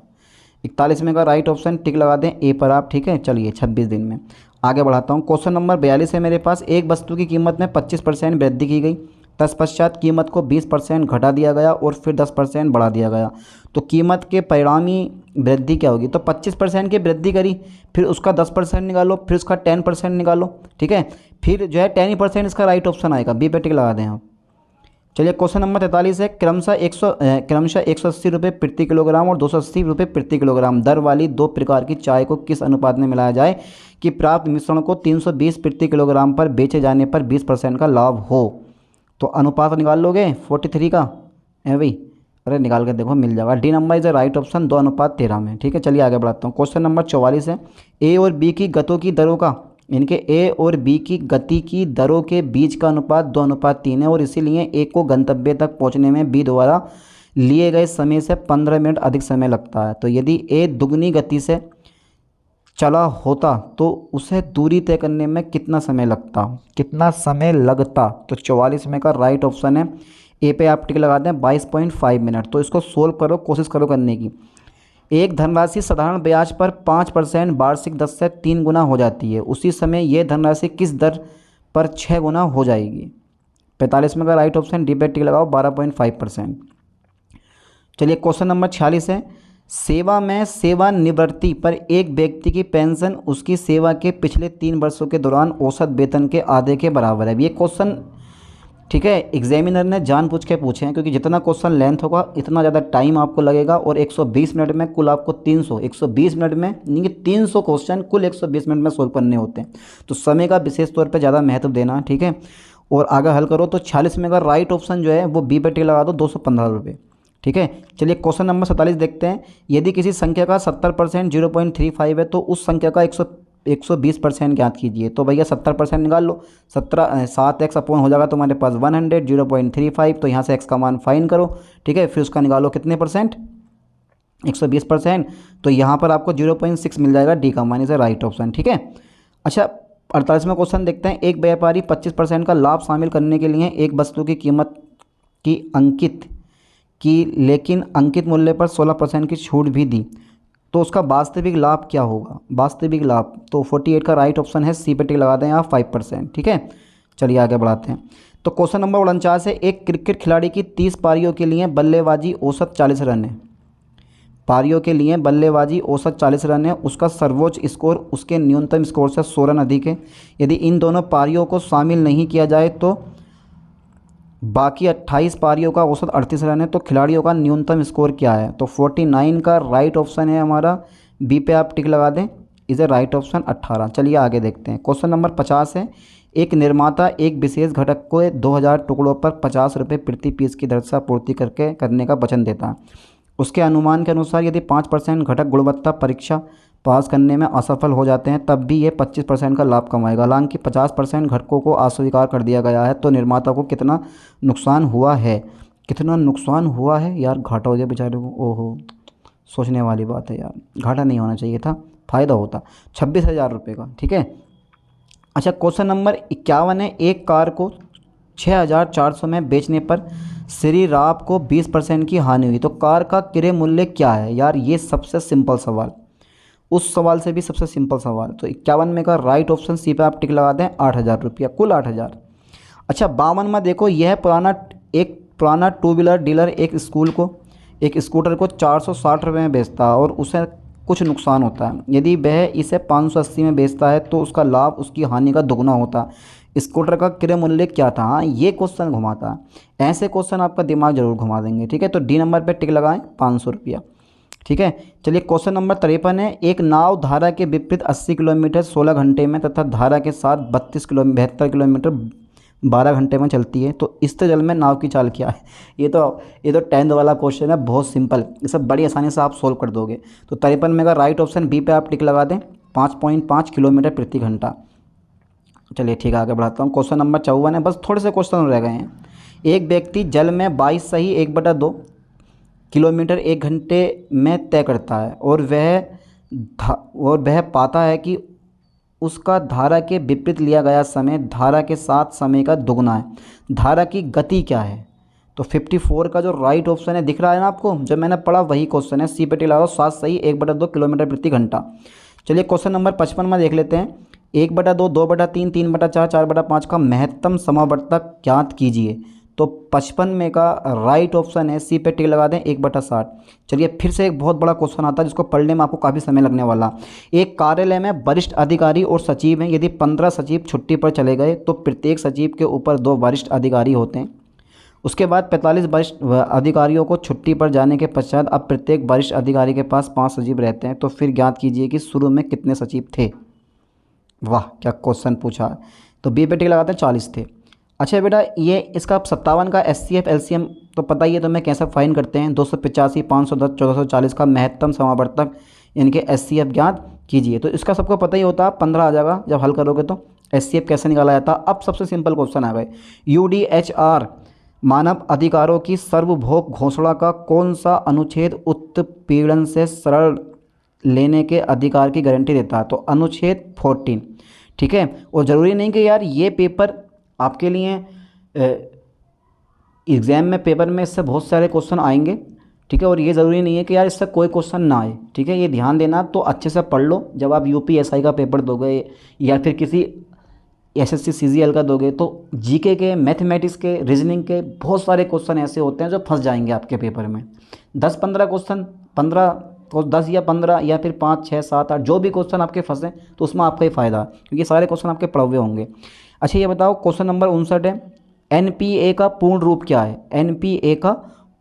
41 में का राइट ऑप्शन टिक लगा दें ए पर आप। ठीक है, चलिए 26 दिन में। आगे बढ़ाता हूँ। क्वेश्चन नंबर 42 है मेरे पास। एक वस्तु की कीमत में 25% वृद्धि की गई, तत्पश्चात कीमत को 20% घटा दिया गया और फिर 10% बढ़ा दिया गया, तो कीमत के परिणामी वृद्धि क्या होगी? तो 25% की वृद्धि करी, फिर उसका 10% निकालो, फिर उसका 10% निकालो, ठीक है, फिर जो है 10% इसका राइट ऑप्शन आएगा, बी पे टिक लगा दें आप। चलिए क्वेश्चन नंबर 43 है, क्रमशः 180 रुपये प्रति किलोग्राम और 280 रुपये प्रति किलोग्राम दर वाली दो प्रकार की चाय को किस अनुपात में मिलाया जाए कि प्राप्त मिश्रण को 320 प्रति किलोग्राम पर बेचे जाने पर 20% का लाभ हो? तो अनुपात निकाल लोगे 43 का है भाई, अरे निकाल के देखो मिल जाएगा। D number is the right option, 2:13 में, ठीक है। चलिए आगे बढ़ाता हूँ। क्वेश्चन नंबर 44 है, ए और बी की गतों की दरों का, इनके ए और बी की गति की दरों के बीच का अनुपात 2:3 है और इसीलिए ए को गंतव्य तक पहुंचने में बी द्वारा लिए गए समय से 15 मिनट अधिक समय लगता है। तो यदि ए दुगनी गति से चला होता तो उसे दूरी तय करने में कितना समय लगता, कितना समय लगता? तो 44 में का राइट ऑप्शन है ए पे आप टिक लगा दें 22.5 मिनट। तो इसको सोल्व करो, कोशिश करो करने की। एक धनराशि साधारण ब्याज पर 5% वार्षिक 10 से 3 गुना हो जाती है, उसी समय यह धनराशि किस दर पर 6 गुना हो जाएगी? 45 में का राइट ऑप्शन डी पे टिक लगाओ 12.5%। चलिए क्वेश्चन नंबर 46 है, सेवा में सेवानिवृत्ति पर एक व्यक्ति की पेंशन उसकी सेवा के पिछले 3 वर्षों के दौरान औसत वेतन के आधे के बराबर है। ये क्वेश्चन, ठीक है, एग्जामिनर ने जानबूझ के पूछे हैं क्योंकि जितना क्वेश्चन लेंथ होगा इतना ज़्यादा टाइम आपको लगेगा और 120 मिनट में कुल आपको 120 मिनट में नहीं 300 क्वेश्चन कुल 120 मिनट में सोल्व करने होते हैं, तो समय का विशेष तौर पे ज़्यादा महत्व देना, ठीक है। और आगे हल करो। तो 46 में का राइट ऑप्शन जो है वो बी पे टिक लगा दो 215 रुपये, ठीक है। चलिए क्वेश्चन नंबर 47 देखते हैं, यदि किसी संख्या का 70% 0.35 है तो उस संख्या का 120% ज्ञात कीजिए। तो भैया 70% निकाल लो, 7x अपॉन हो जाएगा तुम्हारे पास 100, 0.35, तो यहाँ से x का मान फाइन करो, ठीक है, फिर उसका निकालो कितने परसेंट, 120%, तो यहाँ पर आपको 0.6 मिल जाएगा, डी का मान इज राइट ऑप्शन, ठीक है। अच्छा 48वां क्वेश्चन देखते हैं, एक व्यापारी 25% का लाभ शामिल करने के लिए एक वस्तु की कीमत की अंकित की, लेकिन अंकित मूल्य पर 16% की छूट भी दी, तो उसका वास्तविक लाभ क्या होगा? वास्तविक लाभ, तो 48 का राइट ऑप्शन है, सी पे टिक लगा दें आप 5%, ठीक है। चलिए आगे बढ़ाते हैं। तो क्वेश्चन नंबर 49 है, एक क्रिकेट खिलाड़ी की 30 पारियों के लिए बल्लेबाजी औसत 40 रन है, पारियों के लिए बल्लेबाजी औसत 40 रन है, उसका सर्वोच्च स्कोर उसके न्यूनतम स्कोर से 100 रन अधिक है। यदि इन दोनों पारियों को शामिल नहीं किया जाए तो बाकी 28 पारियों का औसत 38 रन है, तो खिलाड़ियों का न्यूनतम स्कोर क्या है? तो 49 का राइट ऑप्शन है हमारा, बी पे आप टिक लगा दें, इज ए राइट ऑप्शन 18। चलिए आगे देखते हैं। क्वेश्चन नंबर 50 है, एक निर्माता एक विशेष घटक को 2000 टुकड़ों पर 50 रुपये प्रति पीस की दर से आपूर्ति करने का वचन देता है। उसके अनुमान के अनुसार यदि 5% घटक गुणवत्ता परीक्षा पास करने में असफल हो जाते हैं तब भी ये 25% का लाभ कमाएगा। हालांकि 50% घटकों को अस्वीकार कर दिया गया है, तो निर्माता को कितना नुकसान हुआ है? कितना नुकसान हुआ है यार, घाटा हो गया बेचारे को, ओहो सोचने वाली बात है यार, घाटा नहीं होना चाहिए था, फ़ायदा होता। 26,000 रुपये का, ठीक है। अच्छा क्वेश्चन नंबर 51 है, एक कार को 6,400 में बेचने पर श्री राव को 20% की हानि हुई, तो कार का क्रय मूल्य क्या है? यार ये सबसे सिंपल सवाल, उस सवाल से भी सबसे सिंपल सवाल। तो 51 में का राइट ऑप्शन सी पे आप टिक लगा दें, 8,000 रुपया, कुल 8,000। अच्छा 52 में देखो, यह एक पुराना टू व्हीलर डीलर एक स्कूटर को 460 रुपये में बेचता है और उसे कुछ नुकसान होता है। यदि वह इसे 580 में बेचता है तो उसका लाभ उसकी हानि का दुगना होता है। स्कूटर का क्रय मूल्य क्या था? हाँ ये क्वेश्चन घुमाता है, ऐसे क्वेश्चन आपका दिमाग जरूर घुमा देंगे, ठीक है। तो डी नंबर पे टिक लगाएं, 500 रुपया, ठीक है। चलिए क्वेश्चन नंबर 53 है, एक नाव धारा के विपरीत 80 किलोमीटर 16 घंटे में तथा धारा के साथ 72 किलोमीटर 12 घंटे में चलती है, तो स्थिर जल में नाव की चाल क्या है? ये तो 10th वाला क्वेश्चन है, बहुत सिंपल, ये सब बड़ी आसानी से आप सोल्व कर दोगे। तो 53 में का राइट ऑप्शन बी पे आप टिक लगा दें, 5.5 किलोमीटर प्रति घंटा। चलिए ठीक है आगे बढ़ाता हूँ। क्वेश्चन नंबर 54 है, बस थोड़े से क्वेश्चन रह गए हैं। एक व्यक्ति जल में 22 सही 1/2 किलोमीटर 1 घंटे में तय करता है और वह पाता है कि उसका धारा के विपरीत लिया गया समय धारा के साथ समय का दुगना है। धारा की गति क्या है? तो 54 का जो राइट ऑप्शन है दिख रहा है ना आपको, जब मैंने पढ़ा वही क्वेश्चन है, सी पे टिक लगाओ, 7 सही 1/2 किलोमीटर प्रति घंटा। चलिए क्वेश्चन नंबर 55 में देख लेते हैं, 1/2, 2/3, 3/4, 4/5 का महत्तम समावर्तक ज्ञात कीजिए। तो 55 में का राइट ऑप्शन है सी पे टिक लगा दें 1/60। चलिए फिर से एक बहुत बड़ा क्वेश्चन आता है जिसको पढ़ने में आपको काफ़ी समय लगने वाला। एक कार्यालय में वरिष्ठ अधिकारी और सचिव हैं, यदि 15 सचिव छुट्टी पर चले गए तो प्रत्येक सचिव के ऊपर 2 वरिष्ठ अधिकारी होते हैं। उसके बाद 45 वरिष्ठ अधिकारियों को छुट्टी पर जाने के पश्चात अब प्रत्येक वरिष्ठ अधिकारी के पास 5 सचिव रहते हैं। तो फिर ज्ञात कीजिए कि शुरू में कितने सचिव थे। वाह क्या क्वेश्चन पूछा है। तो बी पे टिक लगाते हैं 40 थे। अच्छा बेटा ये इसका 57 का एचसीएफ एलसीएम तो पता ही है, तो मैं कैसे फाइन करते हैं 285 510 1440 का महत्तम समावर्तक इनके एचसीएफ ज्ञात कीजिए। तो इसका सबको पता ही होता है 15 आ जाएगा जब हल करोगे तो एचसीएफ कैसे निकाला जाता। अब सबसे सिंपल क्वेश्चन आ गए, यूडीएचआर मानव अधिकारों की सार्वभौम घोषणा का कौन सा अनुच्छेद उत्पीड़न से शरण लेने के अधिकार की गारंटी देता है। तो अनुच्छेद 14, ठीक है। और ज़रूरी नहीं कि यार ये पेपर आपके लिए एग्ज़ाम में पेपर में इससे बहुत सारे क्वेश्चन आएंगे, ठीक है। और ये ज़रूरी नहीं है कि यार इससे कोई क्वेश्चन ना आए, ठीक है। ये ध्यान देना, तो अच्छे से पढ़ लो जब आप यूपीएसआई का पेपर दोगे या फिर किसी एसएससी सीजीएल का दोगे तो जीके के, मैथमेटिक्स के, रीजनिंग के बहुत सारे क्वेश्चन ऐसे होते हैं जो फंस जाएंगे आपके पेपर में। 10-15 क्वेश्चन, 15 तो 10 या 15 या फिर 5 6 7 8 जो भी क्वेश्चन आपके फंसे तो उसमें आपका ही फ़ायदा, क्योंकि सारे क्वेश्चन आपके पढ़े हुए होंगे। अच्छा ये बताओ क्वेश्चन नंबर 59 है, एनपीए का पूर्ण रूप क्या है। एनपीए का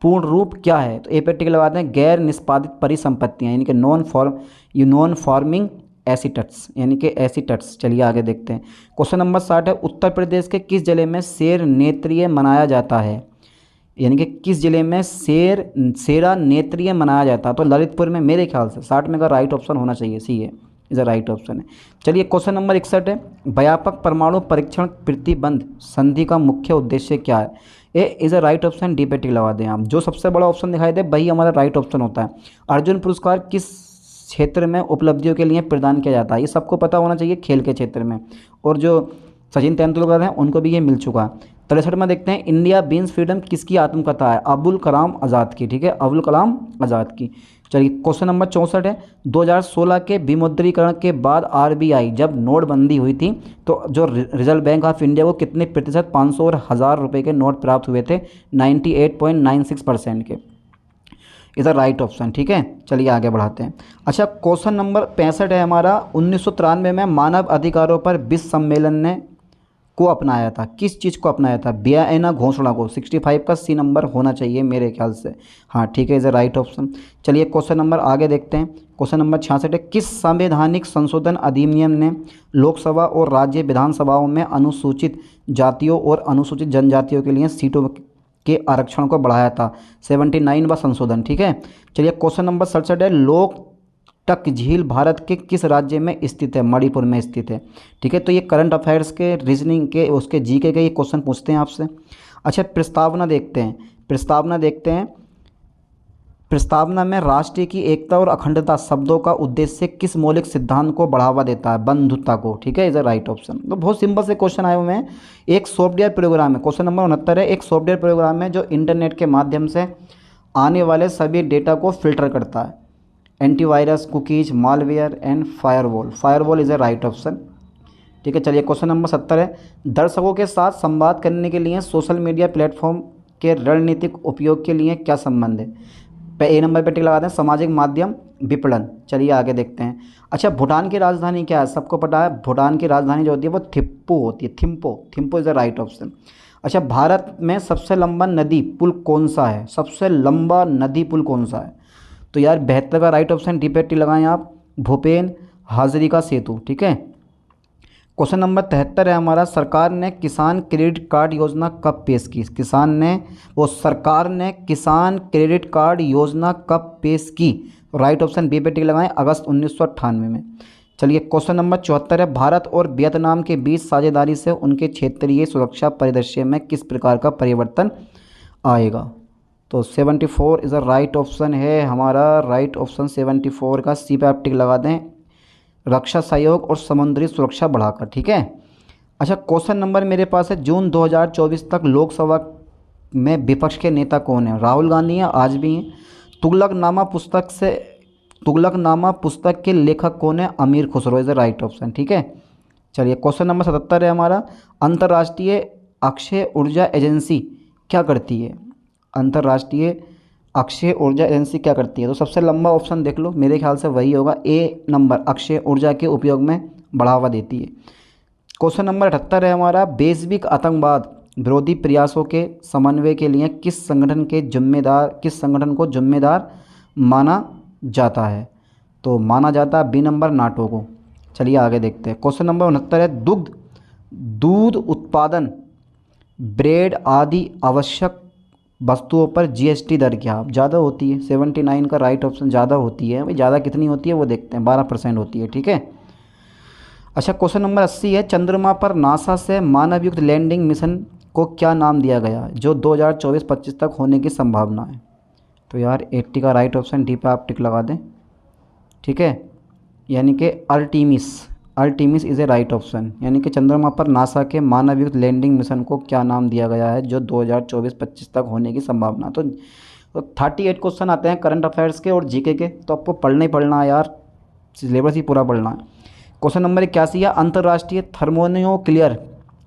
पूर्ण रूप क्या है। तो ए पे टिक लगाते हैं गैर निष्पादित परिसंपत्तियाँ, यानी कि नॉन फॉर्मिंग एसिट्स, यानी कि एसिट्स। चलिए आगे देखते हैं। क्वेश्चन नंबर 60 है, उत्तर प्रदेश के किस जिले में शेर नेत्रिय मनाया जाता है। यानी कि किस जिले में शेरा नेत्रिय मनाया जाता है। तो ललितपुर में, मेरे ख्याल से 60 में का राइट ऑप्शन होना चाहिए, सी है इज अ राइट ऑप्शन है। चलिए क्वेश्चन नंबर 61 है, व्यापक परमाणु परीक्षण प्रतिबंध संधि का मुख्य उद्देश्य क्या है। A is a right option, D पे टिक लगा दें आप। जो सबसे बड़ा ऑप्शन दिखाई दे वही हमारा राइट ऑप्शन होता है। अर्जुन पुरस्कार किस क्षेत्र में उपलब्धियों के लिए प्रदान किया जाता है। ये सबको पता होना चाहिए, खेल के क्षेत्र में। और जो सचिन तेंदुलकर हैं उनको भी ये मिल चुका है। 63 में देखते हैं, इंडिया बीन्स फ्रीडम किसकी आत्मकथा है। अबुल कलाम आज़ाद की, ठीक है, अबुल कलाम आज़ाद की। चलिए क्वेश्चन नंबर 64 है, 2016 के विमुद्रीकरण के बाद आरबीआई जब नोटबंदी हुई थी तो जो रिजर्व बैंक ऑफ इंडिया को कितने प्रतिशत 500 और 1000 रुपये के नोट प्राप्त हुए थे। 98.96% के। इधर राइट ऑप्शन, ठीक है। चलिए आगे बढ़ाते हैं। अच्छा क्वेश्चन नंबर 65 है हमारा, 1993 में मानव अधिकारों पर विश्व सम्मेलन ने को अपनाया था। किस चीज़ को अपनाया था। वियना घोषणा को। 65 का सी नंबर होना चाहिए मेरे ख्याल से, हाँ ठीक है, इज अ राइट ऑप्शन। चलिए क्वेश्चन नंबर आगे देखते हैं। क्वेश्चन नंबर 66 है, किस संवैधानिक संशोधन अधिनियम ने लोकसभा और राज्य विधानसभाओं में अनुसूचित जातियों और अनुसूचित जनजातियों के लिए सीटों के आरक्षण को बढ़ाया था। 79वां संशोधन, ठीक है। चलिए क्वेश्चन नंबर 67 है, लोकटक झील भारत के किस राज्य में स्थित है। मणिपुर में स्थित है, ठीक है। तो ये करंट अफेयर्स के, रीजनिंग के, उसके जीके के ये क्वेश्चन पूछते हैं आपसे। अच्छा प्रस्तावना देखते हैं। प्रस्तावना में राष्ट्र की एकता और अखंडता शब्दों का उद्देश्य किस मौलिक सिद्धांत को बढ़ावा देता है। बंधुता को, ठीक है, इज अ राइट ऑप्शन। तो बहुत सिंपल से क्वेश्चन आए हुए हैं। एक सॉफ्टवेयर प्रोग्राम है, क्वेश्चन नंबर 69 है, एक सॉफ्टवेयर प्रोग्राम है जो इंटरनेट के माध्यम से आने वाले सभी डेटा को फिल्टर करता है। Antivirus, cookies, malware and firewall. Firewall is a right option, ठीक है। चलिए क्वेश्चन नंबर 70 है, दर्शकों के साथ संवाद करने के लिए सोशल मीडिया प्लेटफॉर्म के रणनीतिक उपयोग के लिए क्या संबंध है। ए नंबर पे टिक लगाते हैं, सामाजिक माध्यम विपणन। चलिए आगे देखते हैं। अच्छा भूटान की राजधानी क्या है। सबको पता है भूटान की राजधानी जो होती है वो थिम्पू होती है। Thimphu is the right option. अच्छा भारत में सबसे लंबा नदी पुल कौन सा है। सबसे लंबा नदी पुल कौन सा है। तो यार 72 का राइट ऑप्शन, डी पे टिक लगाएं आप, भूपेन हाजरिका सेतु, ठीक है। क्वेश्चन नंबर 73 है हमारा, सरकार ने किसान क्रेडिट कार्ड योजना कब पेश की। सरकार ने किसान क्रेडिट कार्ड योजना कब पेश की। राइट ऑप्शन बी पे टिक लगाएं, अगस्त 1998 में। चलिए क्वेश्चन नंबर 74 है, भारत और वियतनाम के बीच साझेदारी से उनके क्षेत्रीय सुरक्षा परिदृश्य में किस प्रकार का परिवर्तन आएगा। तो 74 इज़ अ राइट ऑप्शन है हमारा। राइट ऑप्शन 74 का सी पे आप टिक लगा दें, रक्षा सहयोग और समुद्री सुरक्षा बढ़ाकर, ठीक है। अच्छा क्वेश्चन नंबर मेरे पास है, जून 2024 तक लोकसभा में विपक्ष के नेता कौन है। राहुल गांधी हैं, आज भी हैं। तुगलकनामा पुस्तक के लेखक कौन है। अमीर Khusro is the right option, ठीक है। चलिए क्वेश्चन नंबर 77 है हमारा, अंतर्राष्ट्रीय अक्षय ऊर्जा एजेंसी क्या करती है? अंतर्राष्ट्रीय अक्षय ऊर्जा एजेंसी क्या करती है? तो सबसे लंबा ऑप्शन देख लो, मेरे ख्याल से वही होगा, ए नंबर, अक्षय ऊर्जा के उपयोग में बढ़ावा देती है। क्वेश्चन नंबर 78 है हमारा, वैश्विक आतंकवाद विरोधी प्रयासों के समन्वय के लिए किस संगठन को जिम्मेदार माना जाता है? तो माना जाता है बी नंबर, नाटो को। चलिए आगे देखते हैं। क्वेश्चन नंबर 69 है, दूध उत्पादन, ब्रेड आदि आवश्यक वस्तुओं पर जीएसटी दर क्या ज़्यादा होती है? 79 का राइट ऑप्शन, ज़्यादा होती है। भाई ज़्यादा कितनी होती है वो देखते हैं, 12% होती है, ठीक है। अच्छा, क्वेश्चन नंबर 80 है, चंद्रमा पर नासा से मानवयुक्त लैंडिंग मिशन को क्या नाम दिया गया जो 2024-25 तक होने की संभावना है? तो यार 80 का राइट ऑप्शन, डी पे आप टिक लगा दें, ठीक है, यानी कि अर्टिमिस इज़ ए राइट ऑप्शन। यानी कि चंद्रमा पर नासा के मानवयुक्त लैंडिंग मिशन को क्या नाम दिया गया है जो 2024-25 तक होने की संभावना। तो 38 क्वेश्चन आते हैं करंट अफेयर्स के और जीके के, तो आपको पढ़ना ही पढ़ना है यार, सिलेबस ही पूरा पढ़ना है। क्वेश्चन नंबर 81 है, अंतर्राष्ट्रीय थर्मोन्यूक्लियर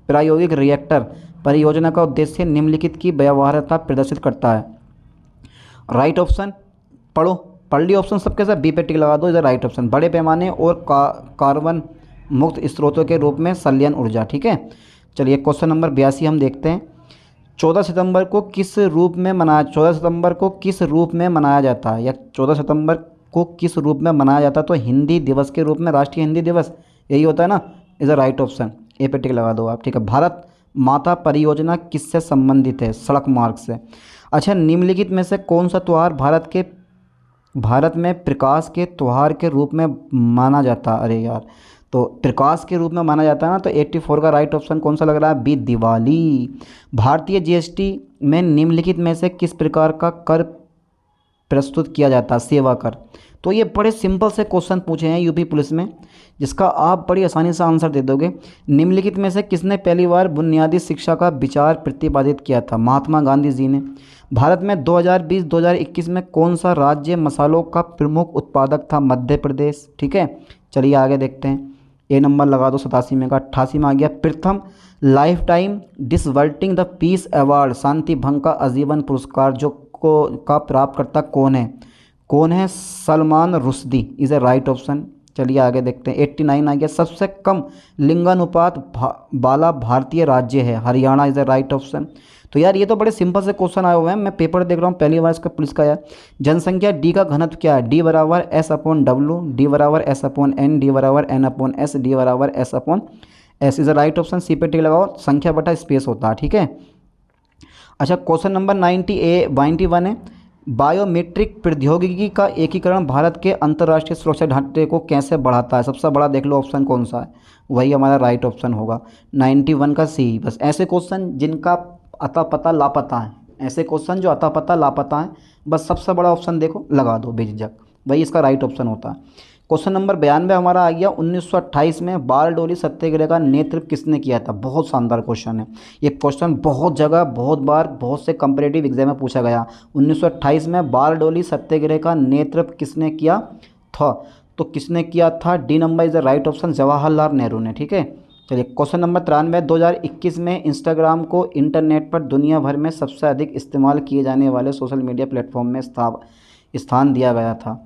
प्रायोगिक रिएक्टर परियोजना का उद्देश्य निम्नलिखित की व्यवहार्यता प्रदर्शित करता है। राइट ऑप्शन पढ़ ली ऑप्शन सबके साथ, बी पे टिक लगा दो, इधर राइट ऑप्शन, बड़े पैमाने और कार्बन मुक्त स्रोतों के रूप में संलयन ऊर्जा, ठीक है। चलिए क्वेश्चन नंबर 82 हम देखते हैं, 14 सितंबर को किस रूप में मनाया जाता है, या 14 सितंबर को किस रूप में मनाया जाता है? तो हिंदी दिवस के रूप में, राष्ट्रीय हिंदी दिवस यही होता है ना, इज अ राइट ऑप्शन, ए पे टिक लगा दो आप, ठीक है। भारत माता परियोजना किससे संबंधित है? सड़क मार्ग से। अच्छा, निम्नलिखित में से कौन सा त्यौहार भारत में प्रकाश के त्यौहार के रूप में माना जाता है? अरे यार, तो प्रकाश के रूप में माना जाता है ना, तो 84 का राइट ऑप्शन कौन सा लग रहा है? बी, दिवाली। भारतीय जीएसटी में निम्नलिखित में से किस प्रकार का कर प्रस्तुत किया जाता है? सेवा कर। तो ये बड़े सिंपल से क्वेश्चन पूछे हैं यूपी पुलिस में, जिसका आप बड़ी आसानी से आंसर दे दोगे। निम्नलिखित में से किसने पहली बार बुनियादी शिक्षा का विचार प्रतिपादित किया था? महात्मा गांधी जी ने। भारत में 2020-2021 में कौन सा राज्य मसालों का प्रमुख उत्पादक था? मध्य प्रदेश, ठीक है। चलिए आगे देखते हैं, ए नंबर लगा दो 87 में का। 88 में आ गया, प्रथम lifetime disturbing the peace award शांति भंग का आजीवन पुरस्कार का प्राप्तकर्ता कौन है? Salman Rushdie is a right option. चलिए आगे देखते हैं, 89 आ गया, सबसे कम लिंगानुपात वाला भारतीय राज्य है? Haryana is a right option. तो यार ये तो बड़े सिंपल से क्वेश्चन आए हुए हैं, मैं पेपर देख रहा हूँ पहली बार इसका पुलिस का। यार जनसंख्या डी का घनत्व क्या है? डी बराबर S/W, डी बराबर S/N, डी बराबर N/S, डी बराबर S/S is a right option, C पे टिक लगाओ, संख्या बटा स्पेस होता है, ठीक है। अच्छा, क्वेश्चन नंबर 91 है, बायोमेट्रिक प्रौद्योगिकी का एकीकरण भारत के अंतर्राष्ट्रीय सुरक्षा ढांचे को कैसे बढ़ाता है? सबसे बड़ा देख लो ऑप्शन कौन सा है, वही हमारा राइट ऑप्शन होगा, 91 का सी। बस ऐसे क्वेश्चन जिनका अता पता लापता है, ऐसे क्वेश्चन जो अता पता लापता है, बस सबसे बड़ा ऑप्शन देखो, लगा दो बेझिझक, वही इसका राइट ऑप्शन होता है। क्वेश्चन नंबर 92 हमारा आ गया, 1928 में बारडोली सत्याग्रह का नेतृत्व किसने किया था? बहुत शानदार क्वेश्चन है ये, क्वेश्चन बहुत जगह बहुत बार बहुत से कंपैरेटिव एग्जाम में पूछा गया। 1928 में बारडोली सत्याग्रह का नेतृत्व किसने किया था? तो किसने किया था? D number is the right option, Jawaharlal Nehru ने, ठीक है। चलिए क्वेश्चन नंबर 93, 2021 में इंस्टाग्राम को इंटरनेट पर दुनिया भर में सबसे अधिक इस्तेमाल किए जाने वाले सोशल मीडिया प्लेटफॉर्म में स्थान दिया गया था।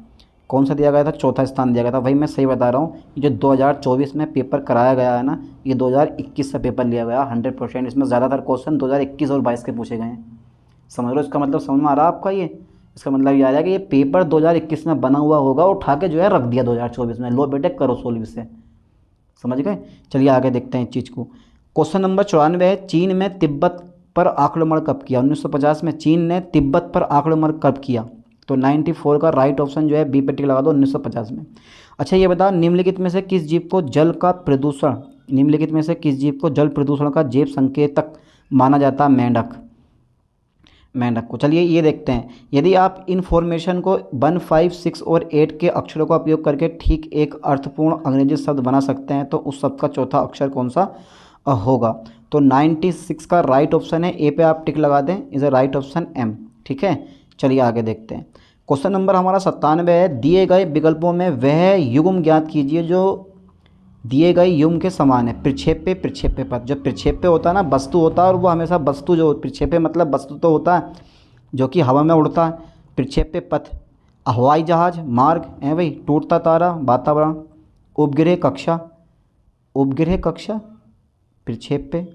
कौन सा दिया गया था? चौथा स्थान दिया गया था। वही मैं सही बता रहा हूँ, जो 2024 में पेपर कराया गया है ना, ये 2021 से पेपर लिया गया 100%। इसमें ज़्यादातर क्वेश्चन 2021 और 22 के पूछे गए हैं, समझ लो। इसका मतलब समझ में आ रहा है आपका? ये इसका मतलब ये आ रहा है कि ये पेपर 2021 में बना हुआ होगा, उठा के जो है रख दिया 2024 में, लो बेटे करो सोल्व इसे, समझ गए। चलिए आगे देखते हैं इस चीज़ को। क्वेश्चन नंबर 94 है, चीन में तिब्बत पर आक्रमण कब किया? 1950 में चीन ने तिब्बत पर आक्रमण कब किया? तो 94 का राइट ऑप्शन जो है बी पे टिक लगा दो, 1950 में। अच्छा ये बताओ, निम्नलिखित में से किस जीव को जल प्रदूषण का जैव संकेतक माना जाता है? मेंढक को। चलिए ये देखते हैं, यदि आप इन्फॉर्मेशन को 1, 5, 6 और 8 के अक्षरों का उपयोग करके ठीक एक अर्थपूर्ण अंग्रेजी शब्द बना सकते हैं, तो उस शब्द का चौथा अक्षर कौन सा होगा? तो 96 का राइट ऑप्शन है, ए पे आप टिक लगा दें, is a right option M, ठीक है। चलिए आगे देखते हैं। क्वेश्चन नंबर हमारा 97 है, दिए गए विकल्पों में वह युग्म ज्ञात कीजिए जो दिए गए युग्म के समान है। प्रक्षेप्य प्रक्षेप्य पथ, जो प्रक्षेप्य होता है ना वस्तु होता है, और वो हमेशा वस्तु, जो प्रक्षेप्य मतलब वस्तु तो होता है जो कि हवा में उड़ता है। प्रक्षेप्य पथ हवाई जहाज, मार्ग है भाई, टूटता तारा, वातावरण, उपग्रह कक्षा, उपग्रह कक्षा, प्रक्षेप्य,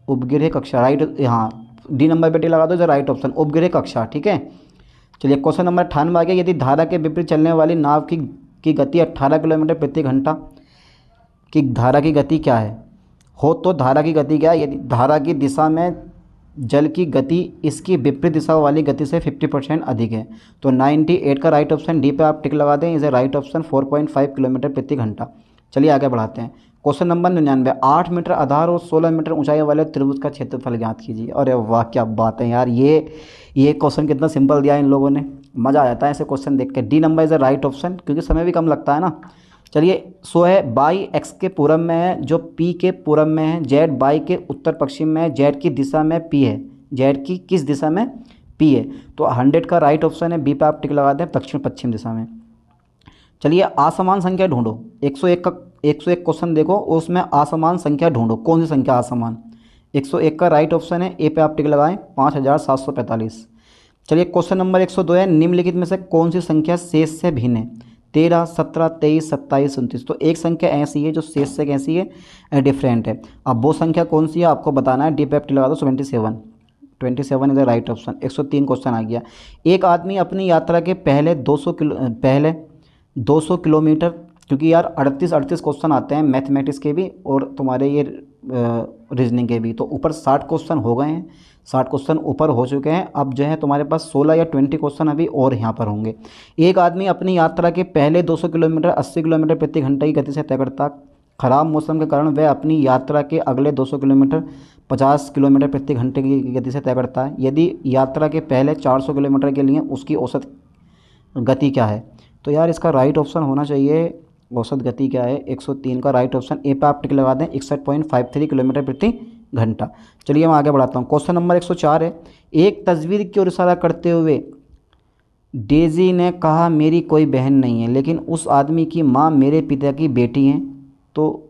उपग्रह कक्षा, राइट। हाँ, डी नंबर पे टिक लगा दो, जो राइट ऑप्शन उपग्रह कक्षा, ठीक है। चलिए क्वेश्चन नंबर 98 आ गया। यदि धारा के विपरीत चलने वाली नाव की गति 18 किलोमीटर प्रति घंटा की धारा की गति क्या है हो, तो धारा की गति क्या है? यदि धारा की दिशा में जल की गति इसकी विपरीत दिशा वाली गति से 50% अधिक है, तो 98 का राइट ऑप्शन डी पे आप टिक लगा दें। इसे राइट ऑप्शन 4.5 किलोमीटर प्रति घंटा। चलिए आगे बढ़ाते हैं। क्वेश्चन नंबर 99, 8 मीटर आधार और 16 मीटर ऊंचाई वाले त्रिभुज का क्षेत्रफल ज्ञात कीजिए। अरे वाह, क्या बात है यार, ये क्वेश्चन कितना सिंपल दिया इन लोगों ने, मज़ा आ जाता है ऐसे क्वेश्चन देख के। D number is the right option, क्योंकि समय भी कम लगता है ना। चलिए, सो है बाई एक्स के पूरब में है, जो पी के पूरब में है, जेड बाई के उत्तर पश्चिम में है, जेड की दिशा में पी है, जेड की किस दिशा में? पी है, तो 100 का राइट ऑप्शन है, बी पे आप टिक लगा दें, दक्षिण पश्चिम दिशा में। चलिए, असमान संख्या ढूंढो। 101 क्वेश्चन देखो, उसमें असमान संख्या ढूंढो, कौन सी संख्या असमान? 101 का राइट ऑप्शन है, ए पे आप टिक लगाएं, 5745। चलिए क्वेश्चन नंबर 102 है, निम्नलिखित में से कौन सी संख्या शेष से भिन्न है? 13, 17, 23, 27, 29। तो एक संख्या ऐसी है जो शेष से कैसी है? डिफरेंट है। अब वो संख्या कौन सी है आपको बताना है, डी पे आप टिक लगा दो, 27। 27 is the right option. 103 question आ गया। एक आदमी अपनी यात्रा के पहले 200 किलोमीटर, क्योंकि यार 38 क्वेश्चन आते हैं मैथमेटिक्स के भी और तुम्हारे ये रीजनिंग के भी, तो ऊपर 60 क्वेश्चन हो गए हैं, 60 क्वेश्चन ऊपर हो चुके हैं। अब जो है तुम्हारे पास 16 या 20 क्वेश्चन अभी और यहाँ पर होंगे। एक आदमी अपनी यात्रा के पहले 200 किलोमीटर 80 किलोमीटर प्रति घंटे की गति से तय करता। खराब मौसम के कारण वह अपनी यात्रा के अगले 200 किलोमीटर 50 किलोमीटर प्रति घंटे की गति से तय करता है। यदि यात्रा के पहले 400 किलोमीटर के लिए उसकी औसत गति क्या है? तो यार इसका राइट ऑप्शन होना चाहिए, औसत गति क्या है? 103 का राइट ऑप्शन, ए पे आप टिक लगा दें, 61.53 किलोमीटर प्रति घंटा। चलिए मैं आगे बढ़ाता हूँ। क्वेश्चन नंबर 104 है, एक तस्वीर की ओर इशारा करते हुए डेजी ने कहा मेरी कोई बहन नहीं है, लेकिन उस आदमी की माँ मेरे पिता की बेटी हैं। तो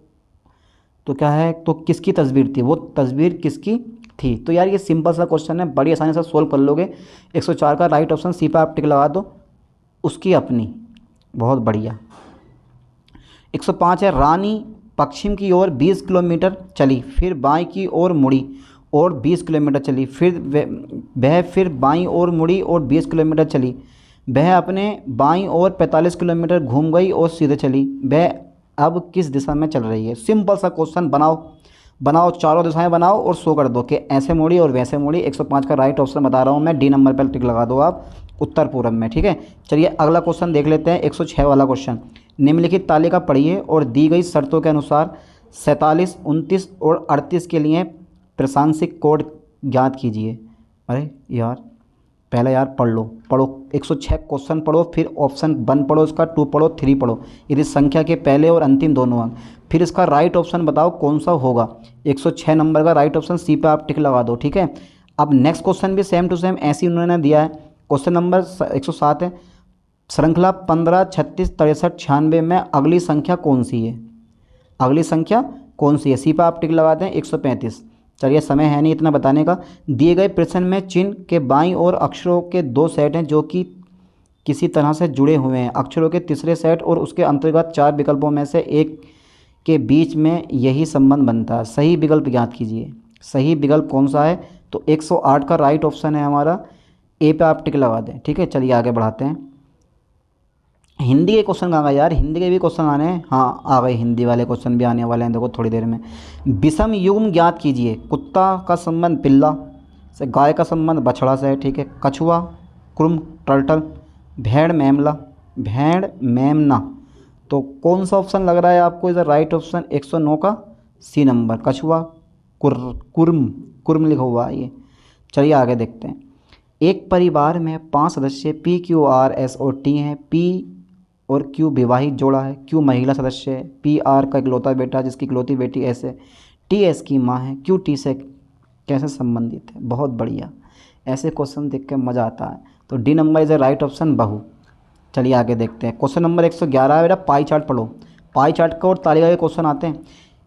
क्या है? तो किसकी तस्वीर थी? वो तस्वीर किसकी थी? तो यार ये सिंपल सा क्वेश्चन है, बड़ी आसानी से सोल्व कर लोगे। 104 का राइट ऑप्शन, सी पे आप टिक लगा दो, उसकी अपनी। बहुत बढ़िया। 105 है, रानी पश्चिम की ओर 20 किलोमीटर चली, फिर बाईं की ओर मुड़ी और 20 किलोमीटर चली, फिर बाईं ओर मुड़ी और 20 किलोमीटर चली। वह अपने बाईं ओर 45 किलोमीटर घूम गई और सीधे चली। वह अब किस दिशा में चल रही है? सिंपल सा क्वेश्चन, बनाओ चारों दिशाएं बनाओ और शो कर दो कि ऐसे मुड़ी और वैसे मुड़ी। 105 का राइट ऑप्शन बता रहा हूँ मैं, डी नंबर पर टिक लगा दो आप, उत्तर पूर्व में, ठीक है। चलिए अगला क्वेश्चन देख लेते हैं, 106 वाला क्वेश्चन। निम्नलिखित तालिका पढ़िए और दी गई शर्तों के अनुसार 47, 29 और 38 के लिए प्रशांसिक कोड ज्ञात कीजिए। अरे यार पहले यार पढ़ो 106 क्वेश्चन पढ़ो, फिर ऑप्शन 1 पढ़ो, इसका 2 पढ़ो, 3 पढ़ो, यदि संख्या के पहले और अंतिम दोनों अंक, फिर इसका राइट ऑप्शन बताओ कौन सा होगा। 106 नंबर का राइट ऑप्शन, सी पे आप टिक लगा दो, ठीक है। अब नेक्स्ट क्वेश्चन भी सेम टू सेम ऐसे उन्होंने दिया है। क्वेश्चन नंबर 107 है, श्रृंखला 15, 36, 63, 96 में अगली संख्या कौन सी है? अगली संख्या कौन सी है? सी पे आप टिक लगा दें, 135। चलिए समय है नहीं इतना बताने का। दिए गए प्रश्न में चिन्ह के बाईं ओर अक्षरों के 2 सेट हैं जो कि किसी तरह से जुड़े हुए हैं। अक्षरों के तीसरे सेट और उसके अंतर्गत 4 विकल्पों में से एक के बीच में यही संबंध बनता है। सही विकल्प ज्ञात कीजिए। सही विकल्प कौन सा है? तो 108 का राइट ऑप्शन है हमारा, ए पे आप टिक लगा दें, ठीक है। चलिए आगे बढ़ाते हैं। हिंदी के क्वेश्चन कहाँ गए यार? हिंदी के भी क्वेश्चन आने हैं। हाँ आ गए, हिंदी वाले क्वेश्चन भी आने वाले हैं, देखो थोड़ी देर में। विषम युग्म ज्ञात कीजिए। कुत्ता का संबंध पिल्ला से, गाय का संबंध बछड़ा से है, ठीक है। कछुआ, कुर्म, टर्टल, भेड़ मेमना। तो कौन सा ऑप्शन लग रहा है आपको? इधर राइट ऑप्शन 109 का सी नंबर, कछुआ, कुर्म लिखा हुआ है ये। चलिए आगे देखते हैं। एक परिवार में 5 सदस्य पी, क्यू, आर, एस और टी हैं। पी और क्यू विवाहित जोड़ा है। क्यू महिला सदस्य है। पी आर का इकलौता बेटा जिसकी इकलौती बेटी एस है। टी एस की माँ है। क्यू टी से कैसे संबंधित है? बहुत बढ़िया, ऐसे क्वेश्चन देख के मज़ा आता है। तो D number is a right option, बहू। चलिए आगे देखते हैं। क्वेश्चन नंबर 111 है बेटा, पाई चार्ट पढ़ो। पाई चार्ट का और तालिका के क्वेश्चन आते हैं।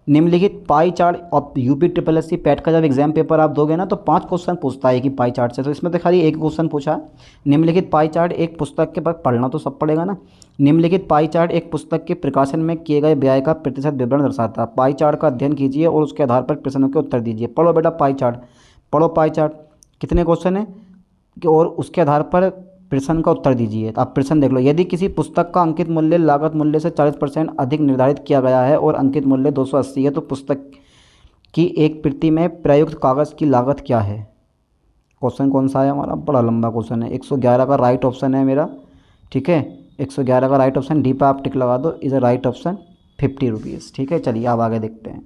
निम्नलिखित पाई चार्ट और UP triple S C PET का जब एग्जाम पेपर आप दोगे ना तो 5 क्वेश्चन पूछता है कि पाई चार्ट से, तो इसमें तो खाली एक क्वेश्चन पूछा है। निम्नलिखित पाई चार्ट एक पुस्तक के बाद पढ़ना तो सब पड़ेगा ना। निम्नलिखित पाई चार्ट एक पुस्तक के प्रकाशन में किए गए व्यय का प्रतिशत विवरण दर्शाता है। पाई चार्ट का अध्ययन कीजिए और उसके आधार पर प्रश्नों के उत्तर दीजिए। पढ़ो बेटा पाई चार्ट, पढ़ो पाई चार्ट, कितने क्वेश्चन है और उसके आधार पर प्रश्न का उत्तर दीजिए। आप प्रश्न देख लो। यदि किसी पुस्तक का अंकित मूल्य लागत मूल्य से 40% अधिक निर्धारित किया गया है और अंकित मूल्य 280 है तो पुस्तक की एक प्रति में प्रयुक्त कागज़ की लागत क्या है। क्वेश्चन कौन सा है हमारा, बड़ा लंबा क्वेश्चन है। 111 का राइट ऑप्शन है मेरा, ठीक है। 111 का राइट ऑप्शन, डी पर आप टिक लगा दो, is a right option, 50 rupees, ठीक है। चलिए अब आगे देखते हैं,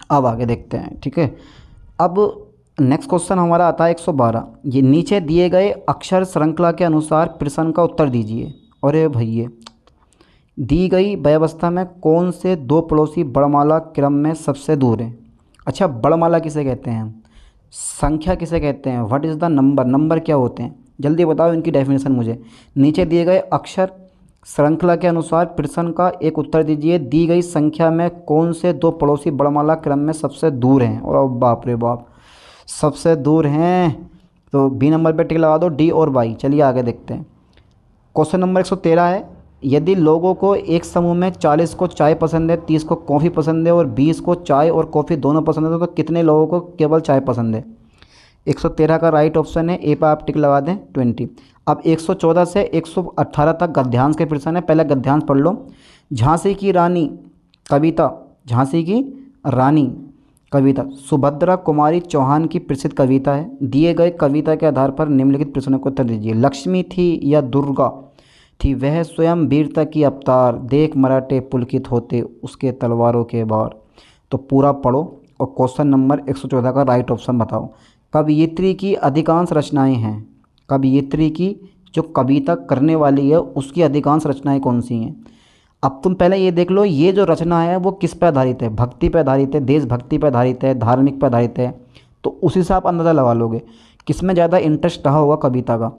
अब आगे देखते हैं, ठीक है। अब नेक्स्ट क्वेश्चन हमारा आता है 112। ये नीचे दिए गए अक्षर श्रृंखला के अनुसार प्रश्न का उत्तर दीजिए। अरे भैया, दी गई व्यवस्था में कौन से दो पड़ोसी बड़माला क्रम में सबसे दूर हैं। अच्छा, बड़माला किसे कहते हैं, संख्या किसे कहते हैं, what is the number, number क्या होते हैं, जल्दी बताओ इनकी डेफिनेशन मुझे। नीचे दिए गए अक्षर श्रृंखला के अनुसार प्रश्न का एक उत्तर दीजिए। दी गई संख्या में कौन से दो पड़ोसी बड़माला क्रम में सबसे दूर हैं। और बाप रे बाप, सबसे दूर हैं तो बी नंबर पे टिक लगा दो, डी और वाई। चलिए आगे देखते हैं। क्वेश्चन नंबर 113 है। यदि लोगों को एक समूह में 40 को चाय पसंद है, 30 को कॉफ़ी पसंद है और 20 को चाय और कॉफ़ी दोनों पसंद है तो कितने लोगों को केवल चाय पसंद है। 113 का राइट ऑप्शन है ए पर आप टिक लगा दें, 20। अब 114 से 118 तक गद्यांश के प्रश्न है। पहले गद्यांश पढ़ लो। झांसी की रानी कविता, झांसी की रानी कविता सुभद्रा कुमारी चौहान की प्रसिद्ध कविता है। दिए गए कविता के आधार पर निम्नलिखित प्रश्नों को उत्तर दीजिए। लक्ष्मी थी या दुर्गा थी, वह स्वयं वीरता की अवतार, देख मराठे पुलकित होते उसके तलवारों के बार। तो पूरा पढ़ो और क्वेश्चन नंबर 114 का राइट ऑप्शन बताओ। कवयित्री की अधिकांश रचनाएं हैं, कवयित्री की जो कविता करने वाली है उसकी अधिकांश रचनाएं कौन सी हैं। अब तुम पहले ये देख लो, ये जो रचना है वो किस पर आधारित है, भक्ति पर आधारित है, देशभक्ति पर आधारित है, धार्मिक पर आधारित है। तो उसी से आप अंदाज़ा लगा लोगे किस में ज़्यादा इंटरेस्ट रहा होगा कविता का,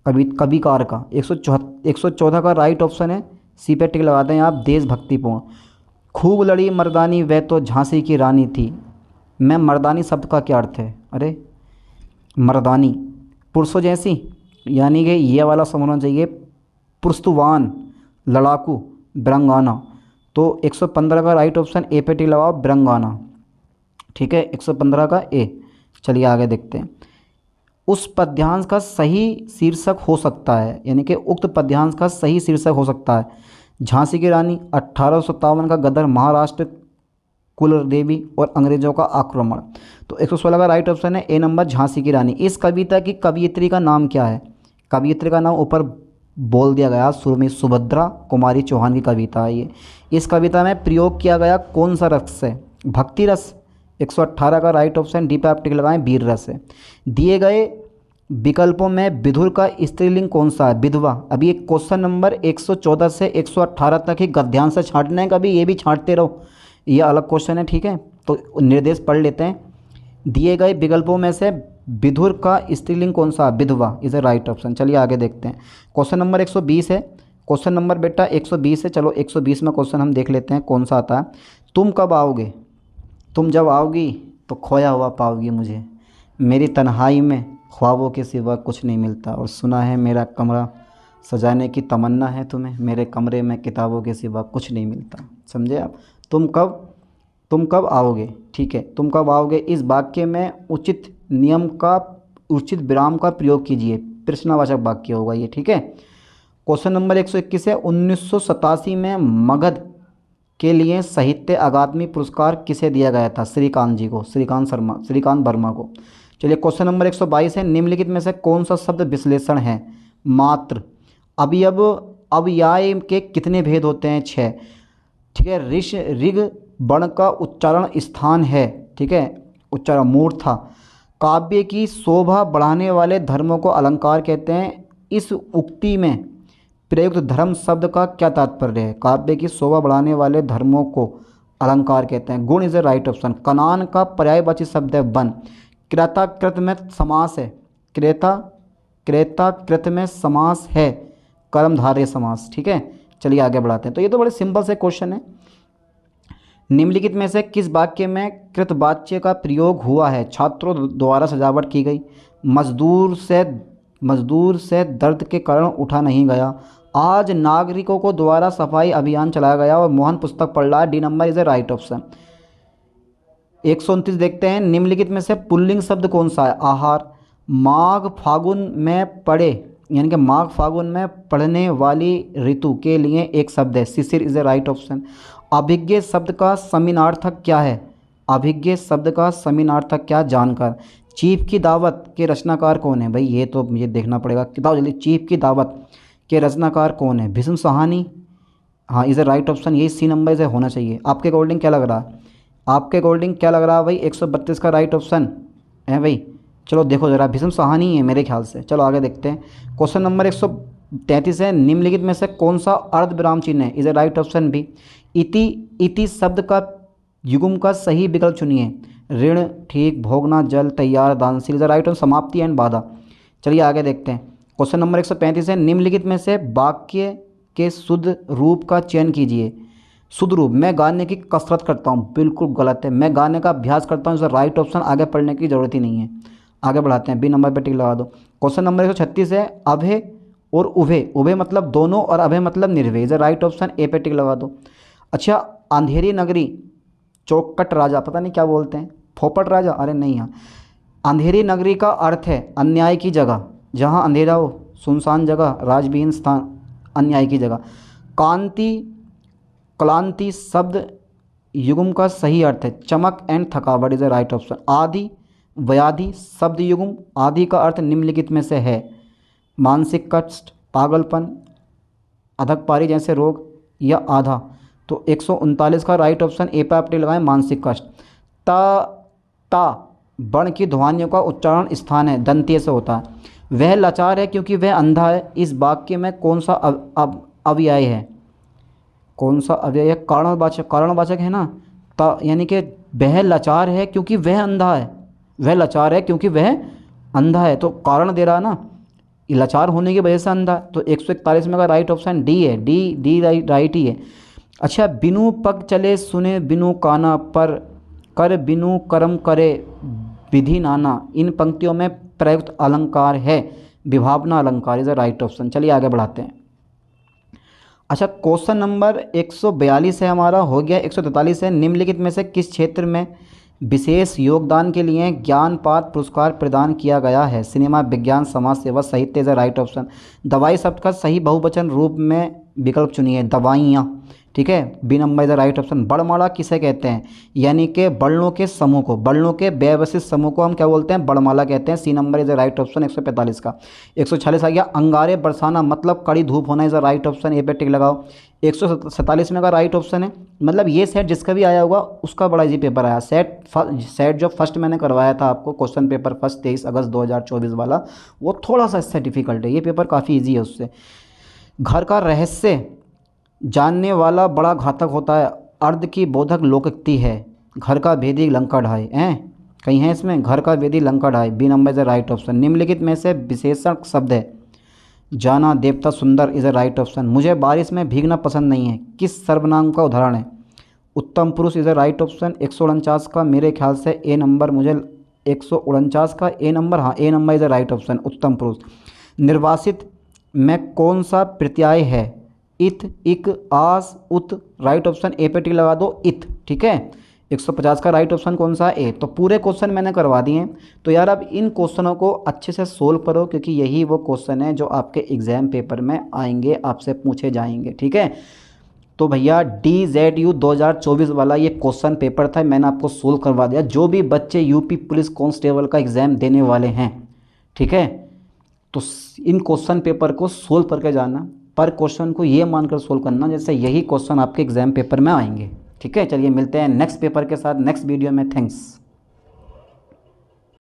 कविकार का। 114 का राइट ऑप्शन है, सी पे टिक लगाते हैं आप, देशभक्तिपूर्ण। खूब लड़ी मर्दानी वह तो झांसी की रानी थी। मैं मर्दानी शब्द का क्या अर्थ है, अरे मर्दानी पुरुषों जैसी, यानी कि ये वाला समझना चाहिए, पुरुषवान, लड़ाकू, ब्रंगाना। तो 115 का राइट ऑप्शन ए पे टिक लगाओ, ब्रंगाना, ठीक है। 115 का ए। चलिए आगे देखते हैं। उस पद्यांश का सही शीर्षक हो सकता है, यानी कि उक्त पद्यांश का सही शीर्षक हो सकता है झांसी की रानी, 1857 का गदर, महाराष्ट्र, कुलदेवी और अंग्रेजों का आक्रमण। तो 116 का राइट ऑप्शन है ए नंबर, झांसी की रानी। इस कविता की कवयित्री का नाम क्या है, कवयित्री का नाम ऊपर बोल दिया गया शुरू में, सुभद्रा कुमारी चौहान की कविता है ये। इस कविता में प्रयोग किया गया कौन सा रस है, भक्ति रस। 118 का राइट ऑप्शन डी पे आप टिक लगाएं, वीर रस है। दिए गए विकल्पों में विधुर का स्त्रीलिंग कौन सा है, विधवा। अभी एक क्वेश्चन नंबर 114 से 118 तक ही गद्यांश से छांटना है, कभी ये भी छांटते रहो, ये अलग क्वेश्चन है, ठीक है। तो निर्देश पढ़ लेते हैं। दिए गए विकल्पों में से विधुर का स्त्रीलिंग कौन सा, विधवा इज़ अ राइट ऑप्शन। चलिए आगे देखते हैं। क्वेश्चन नंबर 120 है, क्वेश्चन नंबर बेटा 120 है। चलो 120 में क्वेश्चन हम देख लेते हैं कौन सा आता है। तुम कब आओगे, तुम जब आओगी तो खोया हुआ पाओगी मुझे, मेरी तन्हाई में ख्वाबों के सिवा कुछ नहीं मिलता, और सुना है मेरा कमरा सजाने की तमन्ना है तुम्हें, मेरे कमरे में किताबों के सिवा कुछ नहीं मिलता। समझे आप। तुम कब आओगे, ठीक है। तुम कब आओगे, इस वाक्य में उचित नियम का, उचित विराम का प्रयोग कीजिए, प्रश्नवाचक वाक्य होगा ये, ठीक है। क्वेश्चन नंबर 121 है। 1987 में मगध के लिए साहित्य अकादमी पुरस्कार किसे दिया गया था, श्रीकांत जी को, श्रीकांत वर्मा को। चलिए क्वेश्चन नंबर 122 है। निम्नलिखित में से कौन सा शब्द विश्लेषण है, मात्र, अवयव, अवयाय के कितने भेद होते हैं, 6, ठीक है। ऋष ऋग वर्ण का उच्चारण स्थान है, ठीक है, उच्चारण मूर्धा। काव्य की शोभा बढ़ाने वाले धर्मों को अलंकार कहते हैं। इस उक्ति में प्रयुक्त धर्म शब्द का क्या तात्पर्य है, काव्य की शोभा बढ़ाने वाले धर्मों को अलंकार कहते हैं। गुण is a right option. Kanan का पर्यायवाची शब्द है वन। क्रेता कृत में समास है, क्रेता कृत में समास है कर्मधारय समास, ठीक है। चलिए आगे बढ़ाते हैं। तो ये तो बड़े सिंपल से क्वेश्चन है। निम्नलिखित में से किस वाक्य में कृतवाच्य का प्रयोग हुआ है? छात्रों द्वारा सजावट की गई, मजदूर से दर्द के कारण उठा नहीं गया, आज नागरिकों को द्वारा सफाई अभियान चलाया गया और मोहन पुस्तक पढ़ रहा है। D number is a right option. 129 देखते हैं, निम्नलिखित में से पुल्लिंग शब्द कौन सा है? आहार। माघ फागुन में पड़े, यानी कि माघ फागुन में पढ़ने वाली ऋतु के लिए एक शब्द है, शिशिर इज ए राइट ऑप्शन। अभिज्ञ शब्द का समानार्थक क्या है? अभिज्ञ शब्द का समानार्थक क्या? जानकर। चीफ की दावत के रचनाकार कौन है? भाई ये तो मुझे देखना पड़ेगा, किताब जल्दी। चीफ की दावत के रचनाकार कौन है? भीष्म साहनी, हाँ इज़ ए राइट ऑप्शन। यही सी नंबर इसे होना चाहिए। आपके अकॉर्डिंग क्या लग रहा है? आपके अकॉर्डिंग क्या लग रहा है भाई? 132 का राइट ऑप्शन है भाई। चलो देखो ज़रा, भीष्म साहनी है मेरे ख्याल से। चलो आगे देखते हैं। क्वेश्चन नंबर 133 है, निम्नलिखित में से कौन सा अर्ध विराम चिन्ह है? इज़ ए राइट ऑप्शन भी। इति शब्द का युग्म का सही विकल्प चुनिए। ऋण, ठीक, भोगना, जल, तैयार, दानशील। Is right option. समाप्ति एंड बाधा। चलिए आगे देखते हैं। क्वेश्चन नंबर 135 है, निम्नलिखित में से वाक्य के शुद्ध रूप का चयन कीजिए। शुद्ध रूप, मैं गाने की कसरत करता हूँ, बिल्कुल गलत है। मैं गाने का अभ्यास करता हूँ, इसे राइट ऑप्शन। आगे पढ़ने की जरूरत ही नहीं है। आगे बढ़ाते हैं, बी नंबर पर टिक लगा दो। क्वेश्चन नंबर 136 है, अभय और उभय। उभय मतलब दोनों और अभय मतलब निर्भय। Is right option. ए पे टिक लगा दो। अच्छा, अंधेरी नगरी, चौकट राजा, पता नहीं क्या बोलते हैं, फोपट राजा, अरे नहीं। हाँ, अंधेरी नगरी का अर्थ है अन्याय की जगह, जहाँ अंधेरा हो, सुनसान जगह, राजविहीन स्थान, अन्याय की जगह। क्लांति शब्द युग्म का सही अर्थ है चमक एंड थकावट। Is a right option. आदि व्याधि शब्द युग्म, आदि का अर्थ निम्नलिखित में से है मानसिक कष्ट, पागलपन, अधकपारी जैसे रोग, या आधा। तो 139 का राइट ऑप्शन ए पर आप टिक लगाएं, मानसिक कष्ट। ता वर्ण की ध्वनियों का उच्चारण स्थान है, दंत्य से होता है। वह लाचार है क्योंकि वह अंधा है। इस वाक्य में कौन सा अव्यय है? कौन सा अव्यय है? कारणवाचक, कारणवाचक है ना। यानी कि वह लाचार है क्योंकि वह अंधा है। वह लाचार है क्योंकि वह अंधा है, तो कारण दे रहा है ना, लाचार होने की वजह से अंधा। तो 141 में का राइट ऑप्शन डी है। डी राइट ही है। अच्छा, बिनु पग चले सुने बिनु काना, पर कर बिनु कर्म करे विधि नाना। इन पंक्तियों में प्रयुक्त अलंकार है विभावना अलंकार। Is right option. चलिए आगे बढ़ाते हैं। अच्छा, क्वेश्चन नंबर 142 है हमारा, हो गया। 143 है, निम्नलिखित में से किस क्षेत्र में विशेष योगदान के लिए ज्ञानपाठ पुरस्कार प्रदान किया गया है? सिनेमा, विज्ञान, समाज सेवा, साहित्य। Is right option. दवाई शब्द का सही बहुवचन रूप में विकल्प चुनिए, दवाइयाँ। ठीक है, B number is right option. बड़माला किसे कहते हैं? यानी कि वर्णों के समूह को, वर्णों के व्यवस्थित समूह को हम क्या बोलते हैं? बड़माला कहते हैं। C number is right option 145 का। 146 आ गया, अंगारे बरसाना मतलब कड़ी धूप होना। Is right option. ए पे टिक लगाओ। 147 में का राइट ऑप्शन है, मतलब ये सेट जिसका भी आया होगा उसका बड़ा इजी पेपर आया। सेट जो फर्स्ट मैंने करवाया था आपको, क्वेश्चन पेपर फर्स्ट 23 अगस्त 2024 वाला, वो थोड़ा सा इससे डिफिकल्ट है। ये पेपर काफ़ी ईजी है उससे। घर का रहस्य जानने वाला बड़ा घातक होता है, अर्ध की बोधक लोकोक्ति है। घर का भेदी लंका ढाए हैं, कहीं है इसमें? घर का भेदी लंका ढाए। B number is right option. निम्नलिखित में से विशेषण शब्द है जाना, देवता, सुंदर। Is right option. मुझे बारिश में भीगना पसंद नहीं है किस सर्वनाम का उदाहरण है? उत्तम पुरुष। Is right option. 149 का मेरे ख्याल से ए नंबर, मुझे 149 का ए नंबर, हाँ ए नंबर इज राइट ऑप्शन, उत्तम पुरुष। निर्वासित में कौन सा प्रत्यय है? इत, इक, आस, उत। Right option. ए पे टिक लगा दो, इत। ठीक है, 150 का राइट ऑप्शन कौन सा? ए। तो पूरे क्वेश्चन मैंने करवा दिए हैं। तो यार अब इन क्वेश्चनों को अच्छे से सोल्व करो, क्योंकि यही वो क्वेश्चन है जो आपके एग्जाम पेपर में आएंगे, आपसे पूछे जाएंगे। ठीक है, तो भैया DZU 2024 वाला ये क्वेश्चन पेपर था, मैंने आपको सोल्व करवा दिया। जो भी बच्चे यूपी पुलिस कांस्टेबल का एग्ज़ाम देने वाले हैं, ठीक है, तो इन क्वेश्चन पेपर को सोल्व करके जाना। पर क्वेश्चन को ये मानकर सोल्व करना जैसे यही क्वेश्चन आपके एग्जाम पेपर में आएंगे। ठीक है, चलिए मिलते हैं नेक्स्ट पेपर के साथ नेक्स्ट वीडियो में। थैंक्स।